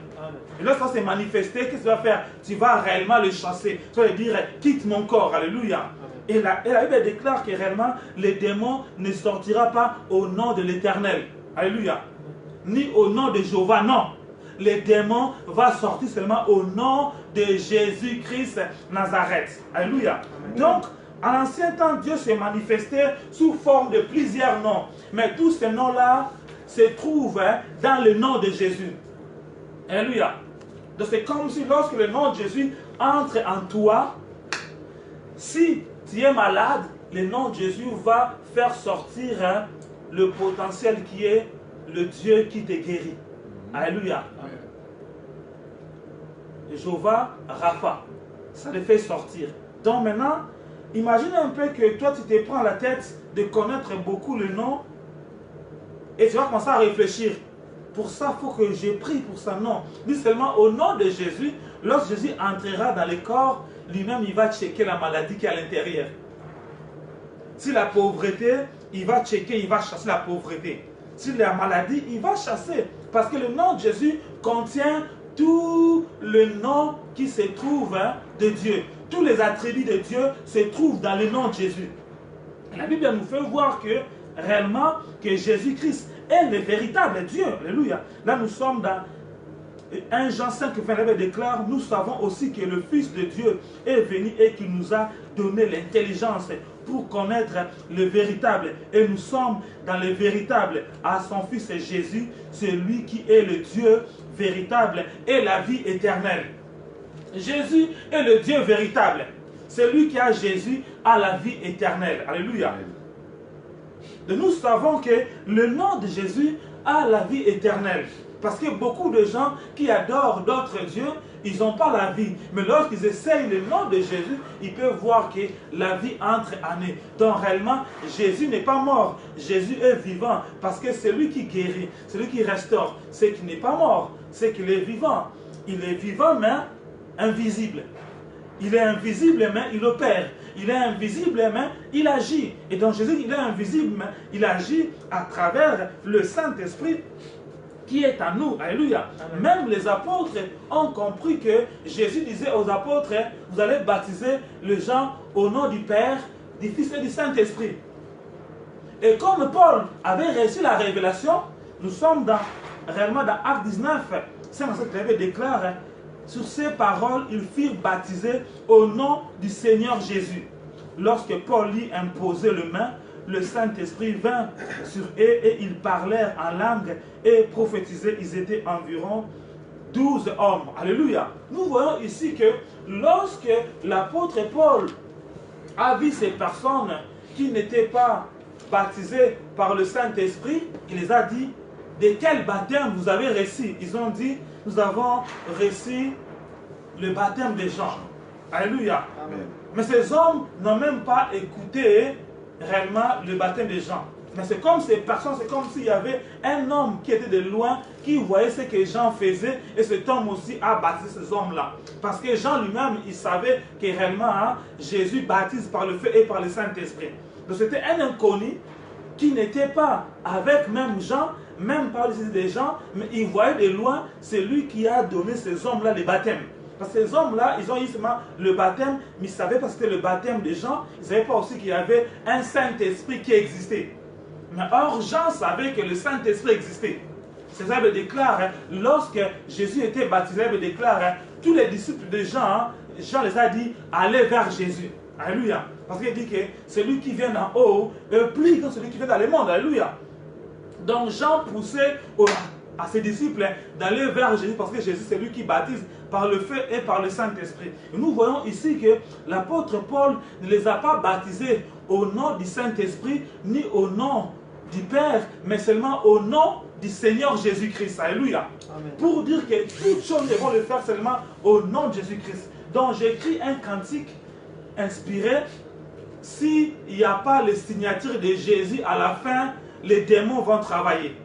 Et lorsqu'on s'est manifesté, qu'est-ce que tu vas faire? Tu vas réellement le chasser. Tu vas lui dire, quitte mon corps. Alléluia. Et la Bible déclare que réellement, les démons ne sortiront pas au nom de l'Éternel. Alléluia. Ni au nom de Jéhovah, non. Les démons vont sortir seulement au nom de Jésus-Christ Nazareth. Alléluia. Donc, à l'ancien temps, Dieu s'est manifesté sous forme de plusieurs noms. Mais tous ces noms-là se trouvent dans le nom de Jésus. Alléluia. Donc c'est comme si lorsque le nom de Jésus entre en toi, si tu es malade, le nom de Jésus va faire sortir le potentiel qui est le Dieu qui te guérit. Alléluia. Jéhovah Rapha, ça le fait sortir. Donc maintenant, imagine un peu que toi tu te prends la tête de connaître beaucoup le nom et tu vas commencer à réfléchir. Pour ça, il faut que j'ai prie pour ça. Non. Dis seulement au nom de Jésus, lorsque Jésus entrera dans le corps, lui-même il va checker la maladie qui est à l'intérieur. Si la pauvreté, il va checker, il va chasser la pauvreté. Si la maladie, il va chasser. Parce que le nom de Jésus contient tout le nom qui se trouve de Dieu. Tous les attributs de Dieu se trouvent dans le nom de Jésus. La Bible nous fait voir que réellement que Jésus-Christ est le véritable Dieu. Alléluia. Là nous sommes dans 1 Jean 5, 20 déclare, nous savons aussi que le Fils de Dieu est venu et qu'il nous a donné l'intelligence pour connaître le véritable. Et nous sommes dans le véritable à son Fils Jésus, celui qui est le Dieu véritable et la vie éternelle. Jésus est le Dieu véritable. Celui qui a Jésus a la vie éternelle. Alléluia. Et nous savons que le nom de Jésus a la vie éternelle. Parce que beaucoup de gens qui adorent d'autres dieux, ils n'ont pas la vie. Mais lorsqu'ils essayent le nom de Jésus, ils peuvent voir que la vie entre en eux. Donc réellement, Jésus n'est pas mort. Jésus est vivant. Parce que c'est lui qui guérit, c'est lui qui restaure. C'est qu'il n'est pas mort, c'est qu'il est vivant. Il est vivant mais invisible. Il est invisible mais il opère. Il est invisible mais il agit. Et donc Jésus, il est invisible mais il agit à travers le Saint-Esprit qui est en nous. Alléluia. Amen. Même les apôtres ont compris que Jésus disait aux apôtres, vous allez baptiser les gens au nom du Père, du Fils et du Saint-Esprit. Et comme Paul avait reçu la révélation, nous sommes réellement dans Actes 19, Saint-Esprit déclare, sur ces paroles, ils furent baptisés au nom du Seigneur Jésus. Lorsque Paul lui imposait le main, le Saint-Esprit vint sur eux et ils parlèrent en langue et prophétisaient. Ils étaient environ 12 hommes. Alléluia. Nous voyons ici que lorsque l'apôtre Paul a vu ces personnes qui n'étaient pas baptisées par le Saint-Esprit, il les a dit, de quel baptême vous avez reçu? Ils ont dit, nous avons reçu le baptême des gens. Alléluia. Amen. Mais ces hommes n'ont même pas écouté réellement le baptême des gens. Mais c'est comme ces personnes, c'est comme s'il y avait un homme qui était de loin, qui voyait ce que Jean faisait, et cet homme aussi a baptisé ces hommes-là. Parce que Jean lui-même, il savait que réellement, Jésus baptise par le feu et par le Saint-Esprit. Donc c'était un inconnu qui n'était pas avec même Jean, même pas des gens, mais il voyait de loin, c'est lui qui a donné ces hommes-là le baptême. Parce que ces hommes-là, ils ont eu seulement le baptême, mais ils ne savaient pas que c'était le baptême des gens. Ils ne savaient pas aussi qu'il y avait un Saint-Esprit qui existait. Mais or, Jean savait que le Saint-Esprit existait. C'est ça, il déclare, lorsque Jésus était baptisé, il déclare, tous les disciples de Jean, Jean les a dit, allez vers Jésus. Alléluia. Parce qu'il dit que celui qui vient d'en haut est plus que celui qui vient dans le monde. Alléluia. Donc Jean poussait à ses disciples d'aller vers Jésus parce que Jésus c'est lui qui baptise par le feu et par le Saint-Esprit. Et nous voyons ici que l'apôtre Paul ne les a pas baptisés au nom du Saint-Esprit ni au nom du Père, mais seulement au nom du Seigneur Jésus-Christ. Alléluia. Amen. Pour dire que toutes choses ils vont le faire seulement au nom de Jésus-Christ. Donc j'écris un cantique inspiré. S'il n'y a pas les signatures de Jésus à la fin, les démons vont travailler.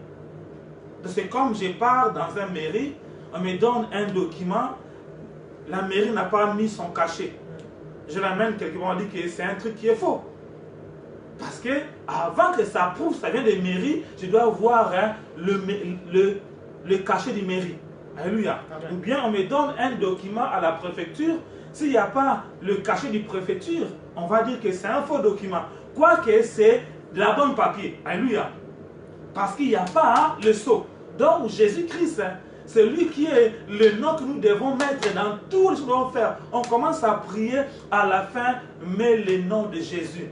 C'est comme je pars dans une mairie, on me donne un document, la mairie n'a pas mis son cachet. je l'amène quelque part, on dit que c'est un truc qui est faux. Parce que avant que ça prouve, ça vient des mairies, je dois voir hein, le cachet du mairie. Alléluia. Ou bien on me donne un document à la préfecture. S'il n'y a pas le cachet du préfecture, on va dire que c'est un faux document. Quoique c'est de la bonne papier. Alléluia. Parce qu'il n'y a pas hein, le sceau. Donc Jésus-Christ, hein, c'est lui qui est le nom que nous devons mettre dans tout ce que nous devons faire. On commence à prier, à la fin, mets le nom de Jésus.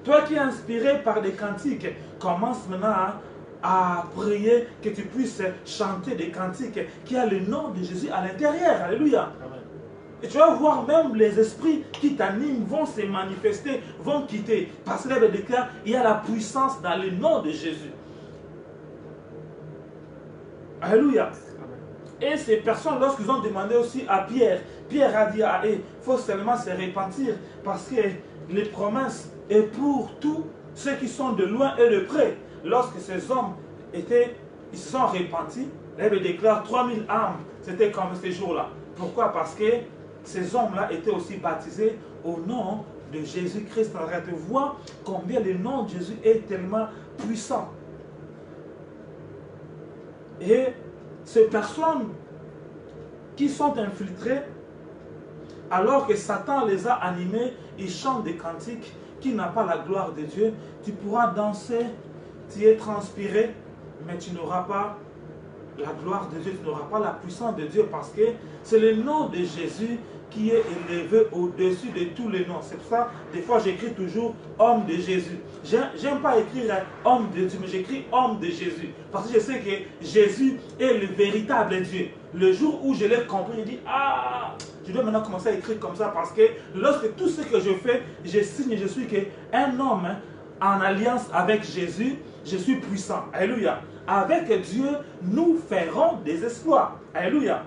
Toi qui es inspiré par des cantiques, commence maintenant à prier que tu puisses chanter des cantiques qui a le nom de Jésus à l'intérieur. Alléluia. Et tu vas voir même les esprits qui t'animent vont se manifester, vont quitter. Parce que là, déclare, il y a la puissance dans le nom de Jésus. Alléluia. Et ces personnes, lorsqu'ils ont demandé aussi à Pierre, Pierre a dit, ah, il faut seulement se repentir parce que les promesses et pour tous ceux qui sont de loin et de près. Lorsque ces hommes ils se sont repentis, il déclare 3000 âmes. C'était comme ces jours-là. Pourquoi? Parce que ces hommes-là étaient aussi baptisés au nom de Jésus-Christ. Tu vois combien le nom de Jésus est tellement puissant. Et ces personnes qui sont infiltrées, alors que Satan les a animés, ils chantent des cantiques qui n'ont pas la gloire de Dieu. Tu pourras danser, tu es transpiré, mais tu n'auras pas la gloire de Dieu, tu n'auras pas la puissance de Dieu parce que c'est le nom de Jésus qui est élevé au-dessus de tous les noms. C'est pour ça, des fois, j'écris toujours homme de Jésus. J'aime pas écrire homme de Dieu, mais j'écris homme de Jésus. Parce que je sais que Jésus est le véritable Dieu. Le jour où je l'ai compris, je dis, ah, je dois maintenant commencer à écrire comme ça parce que lorsque tout ce que je fais, je signe, je suis qu'un homme en alliance avec Jésus, je suis puissant. Alléluia. Avec Dieu, nous ferons des exploits. Alléluia.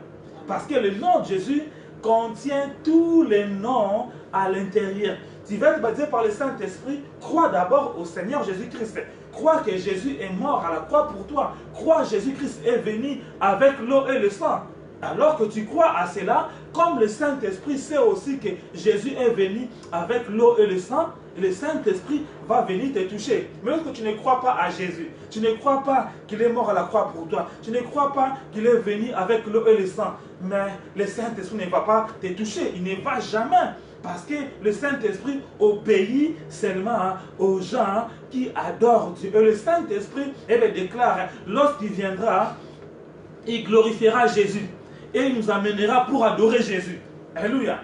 Parce que le nom de Jésus contient tous les noms à l'intérieur. Tu vas être baptisé par le Saint-Esprit, crois d'abord au Seigneur Jésus-Christ. Crois que Jésus est mort à la croix pour toi. Crois que Jésus-Christ est venu avec l'eau et le sang. Alors que tu crois à cela, comme le Saint-Esprit sait aussi que Jésus est venu avec l'eau et le sang, le Saint-Esprit va venir te toucher. Mais lorsque tu ne crois pas à Jésus, tu ne crois pas qu'il est mort à la croix pour toi, tu ne crois pas qu'il est venu avec l'eau et le sang, mais le Saint-Esprit ne va pas te toucher, il ne va jamais. Parce que le Saint-Esprit obéit seulement aux gens qui adorent Dieu. Et le Saint-Esprit déclare, lorsqu'il viendra, il glorifiera Jésus. Et il nous amènera pour adorer Jésus. Alléluia.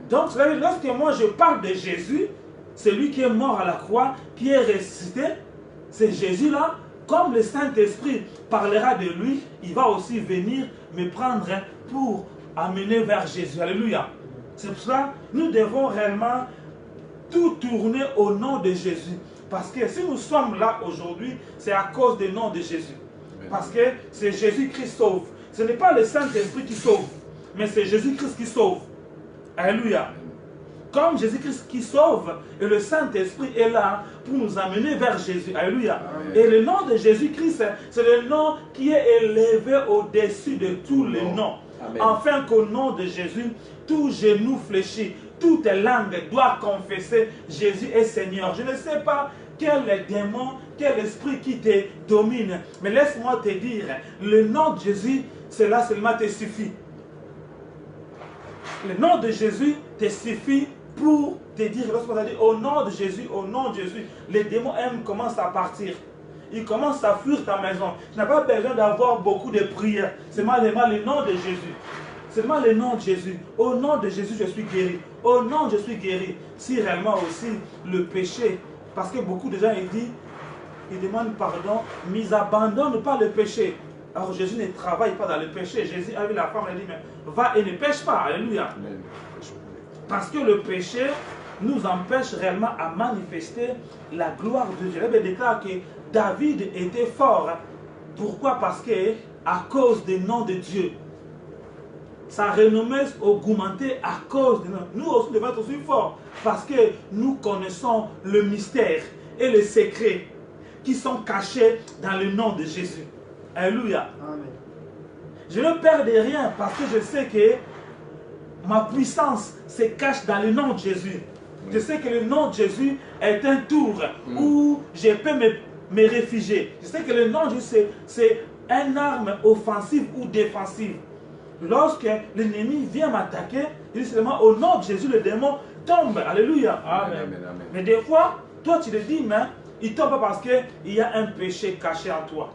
Donc, lorsque moi je parle de Jésus, celui qui est mort à la croix, qui est ressuscité, c'est Jésus-là. Comme le Saint-Esprit parlera de lui, il va aussi venir me prendre pour amener vers Jésus. Alléluia. C'est pour ça que nous devons réellement tout tourner au nom de Jésus. Parce que si nous sommes là aujourd'hui, c'est à cause du nom de Jésus. Parce que c'est Jésus-Christ qui sauve. Ce n'est pas le Saint-Esprit qui sauve, mais c'est Jésus-Christ qui sauve. Alléluia. Comme Jésus-Christ qui sauve, et le Saint-Esprit est là pour nous amener vers Jésus. Alléluia. Amen. Et le nom de Jésus-Christ, c'est le nom qui est élevé au-dessus de tous les noms. Amen. Afin qu'au nom de Jésus, tout genou fléchit, toute langue doit confesser Jésus est Seigneur. Je ne sais pas quel démon, quel esprit qui te domine, mais laisse-moi te dire, le nom de Jésus, cela seulement te suffit. Le nom de Jésus te suffit pour te dire, lorsqu'on a dit au nom de Jésus, les démons commencent à partir. Ils commencent à fuir ta maison. Tu n'as pas besoin d'avoir beaucoup de prières. C'est seulement le nom de Jésus. Seulement le nom de Jésus. Au nom de Jésus, je suis guéri. Au nom de je suis guéri. Si réellement aussi le péché, parce que beaucoup de gens ils demandent pardon, mais ils n'abandonnent pas le péché. Alors Jésus ne travaille pas dans le péché. Jésus a vu la femme, elle dit, mais va et ne pêche pas. Alléluia. Parce que le péché nous empêche réellement à manifester la gloire de Dieu. Il déclare que David était fort. Pourquoi? Parce que à cause du nom de Dieu. Sa renommée augmentée à cause de nous. Nous aussi devons être aussi forts. Parce que nous connaissons le mystère et les secrets qui sont cachés dans le nom de Jésus. Alléluia. Amen. Je ne perds de rien parce que je sais que ma puissance se cache dans le nom de Jésus. Je sais que le nom de Jésus est un tour où je peux me réfugier. Je sais que le nom de Jésus, c'est une arme offensive ou défensive. Lorsque l'ennemi vient m'attaquer, je dis seulement au nom de Jésus, le démon tombe. Alléluia. Amen. Mais des fois, toi tu le dis, mais il ne tombe pas parce qu'il y a un péché caché en toi.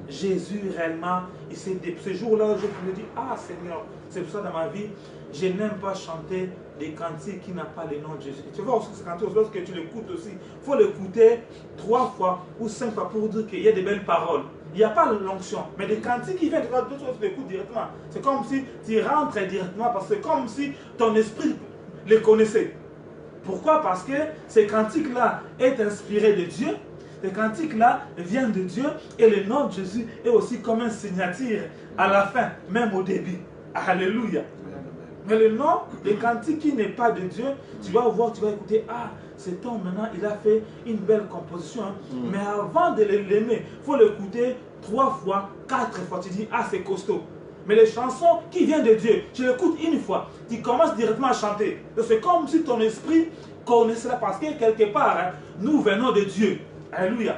Jésus réellement, ce jour-là, je me dis, ah Seigneur, c'est pour ça dans ma vie, je n'aime pas chanter des cantiques qui n'ont pas le nom de Jésus. Tu vois aussi ce cantique, lorsque tu l'écoutes aussi, il faut l'écouter 3 fois ou 5 fois pour dire qu'il y a des belles paroles. Il n'y a pas l'onction, mais des cantiques qui viennent, d'autres choses tu l'écoutes directement. C'est comme si tu rentres directement, parce que c'est comme si ton esprit les connaissait. Pourquoi? Parce que ces cantiques-là est inspiré de Dieu. Les cantiques-là viennent de Dieu et le nom de Jésus est aussi comme une signature à la fin, même au début. Alléluia. Mais le nom des cantiques qui n'est pas de Dieu, tu vas voir, tu vas écouter, ah, cet homme maintenant, il a fait une belle composition. Mais avant de l'aimer, il faut l'écouter 3 fois, 4 fois. Tu dis, ah, c'est costaud. Mais les chansons qui viennent de Dieu, tu l'écoutes une fois, tu commences directement à chanter. C'est comme si ton esprit connaissait là, parce que quelque part, nous venons de Dieu. Alléluia.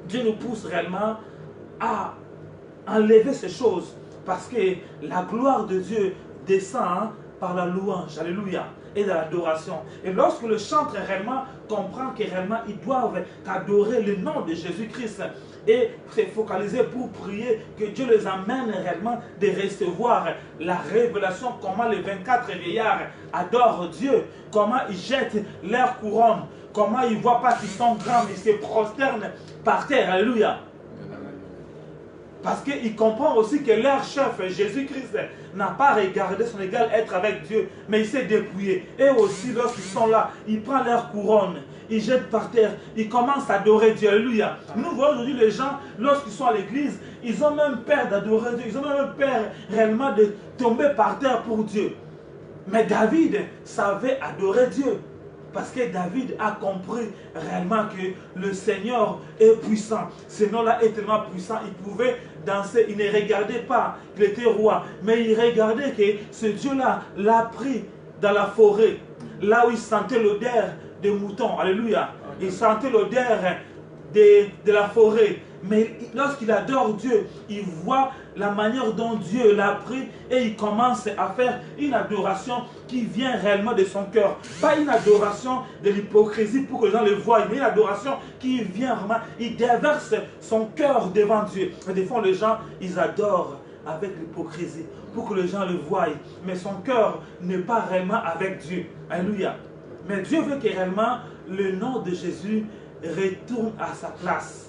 Dieu nous pousse réellement à enlever ces choses parce que la gloire de Dieu descend par la louange. Alléluia. Et de l'adoration. Et lorsque le chanteur réellement comprend que réellement ils doivent adorer le nom de Jésus-Christ et se focaliser pour prier que Dieu les amène réellement de recevoir la révélation, comment les 24 vieillards adorent Dieu, comment ils jettent leur couronne, comment ils ne voient pas qu'ils sont grands, mais ils se prosternent par terre. Alléluia. Parce qu'ils comprennent aussi que leur chef, Jésus-Christ, n'a pas regardé son égal être avec Dieu, mais il s'est dépouillé. Et aussi, lorsqu'ils sont là, ils prennent leur couronne, ils jettent par terre, ils commencent à adorer Dieu. Alléluia. Nous voyons aujourd'hui les gens, lorsqu'ils sont à l'église, ils ont même peur d'adorer Dieu, ils ont même peur réellement de tomber par terre pour Dieu. Mais David savait adorer Dieu. Parce que David a compris réellement que le Seigneur est puissant. Ce nom-là est tellement puissant, il pouvait danser, il ne regardait pas qu'il était roi, mais il regardait que ce Dieu-là l'a pris dans la forêt, là où il sentait l'odeur des moutons. Alléluia. Il sentait l'odeur de la forêt. Mais lorsqu'il adore Dieu, il voit la manière dont Dieu l'a pris et il commence à faire une adoration qui vient réellement de son cœur. Pas une adoration de l'hypocrisie pour que les gens le voient, mais une adoration qui vient vraiment, il déverse son cœur devant Dieu. Et des fois, les gens, ils adorent avec l'hypocrisie pour que les gens le voient, mais son cœur n'est pas réellement avec Dieu. Alléluia. Mais Dieu veut que réellement le nom de Jésus retourne à sa place,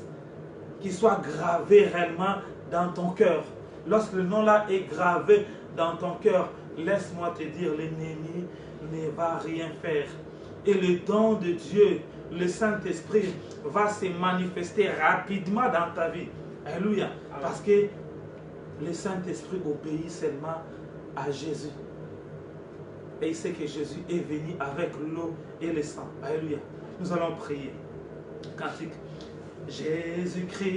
qu'il soit gravé réellement dans ton cœur. Lorsque le nom-là est gravé dans ton cœur, laisse-moi te dire, l'ennemi ne va rien faire. Et le don de Dieu, le Saint-Esprit, va se manifester rapidement dans ta vie. Alléluia. Parce que le Saint-Esprit obéit seulement à Jésus. Et il sait que Jésus est venu avec l'eau et le sang. Alléluia. Nous allons prier. Cantique. Jésus-Christ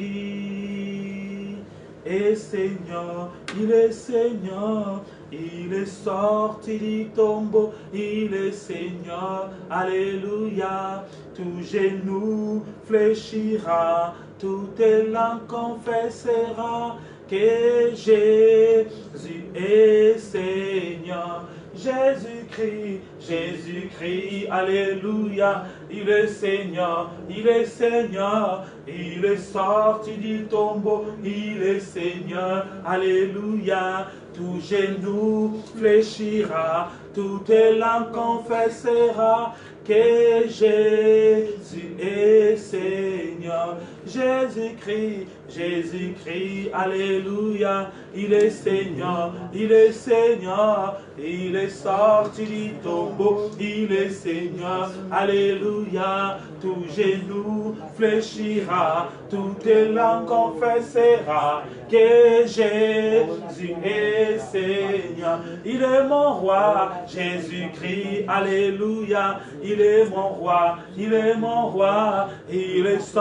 est Seigneur, il est Seigneur, il est sorti du tombeau, il est Seigneur, alléluia. Tout genou fléchira, toute langue confessera que Jésus est Seigneur. Jésus-Christ, Jésus-Christ, alléluia, il est Seigneur, il est Seigneur, il est sorti du tombeau, il est Seigneur, alléluia. Tout genou fléchira, toute langue confessera que Jésus est Seigneur. Jésus-Christ, Jésus-Christ, alléluia, il est Seigneur, il est Seigneur, il est sorti du tombeau, il est Seigneur, alléluia. Tout genou fléchira, toute langue confessera que Jésus est Seigneur. Il est mon roi, Jésus-Christ, alléluia. Il est mon roi, il est mon roi, il est sorti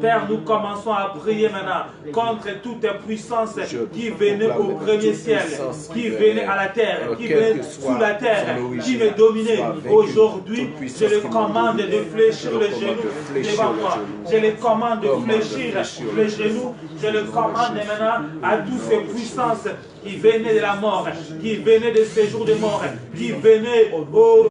Père, nous commençons à prier maintenant contre toute puissance qui venait au premier ciel, qui venait à la terre, qui venait sous la terre, qui me dominait. Aujourd'hui, je les commande de fléchir le genou devant moi. Je les commande de fléchir le genou. Je les commande maintenant à toutes ces puissances qui venaient de la mort, qui venaient de ces jours de mort, qui venaient au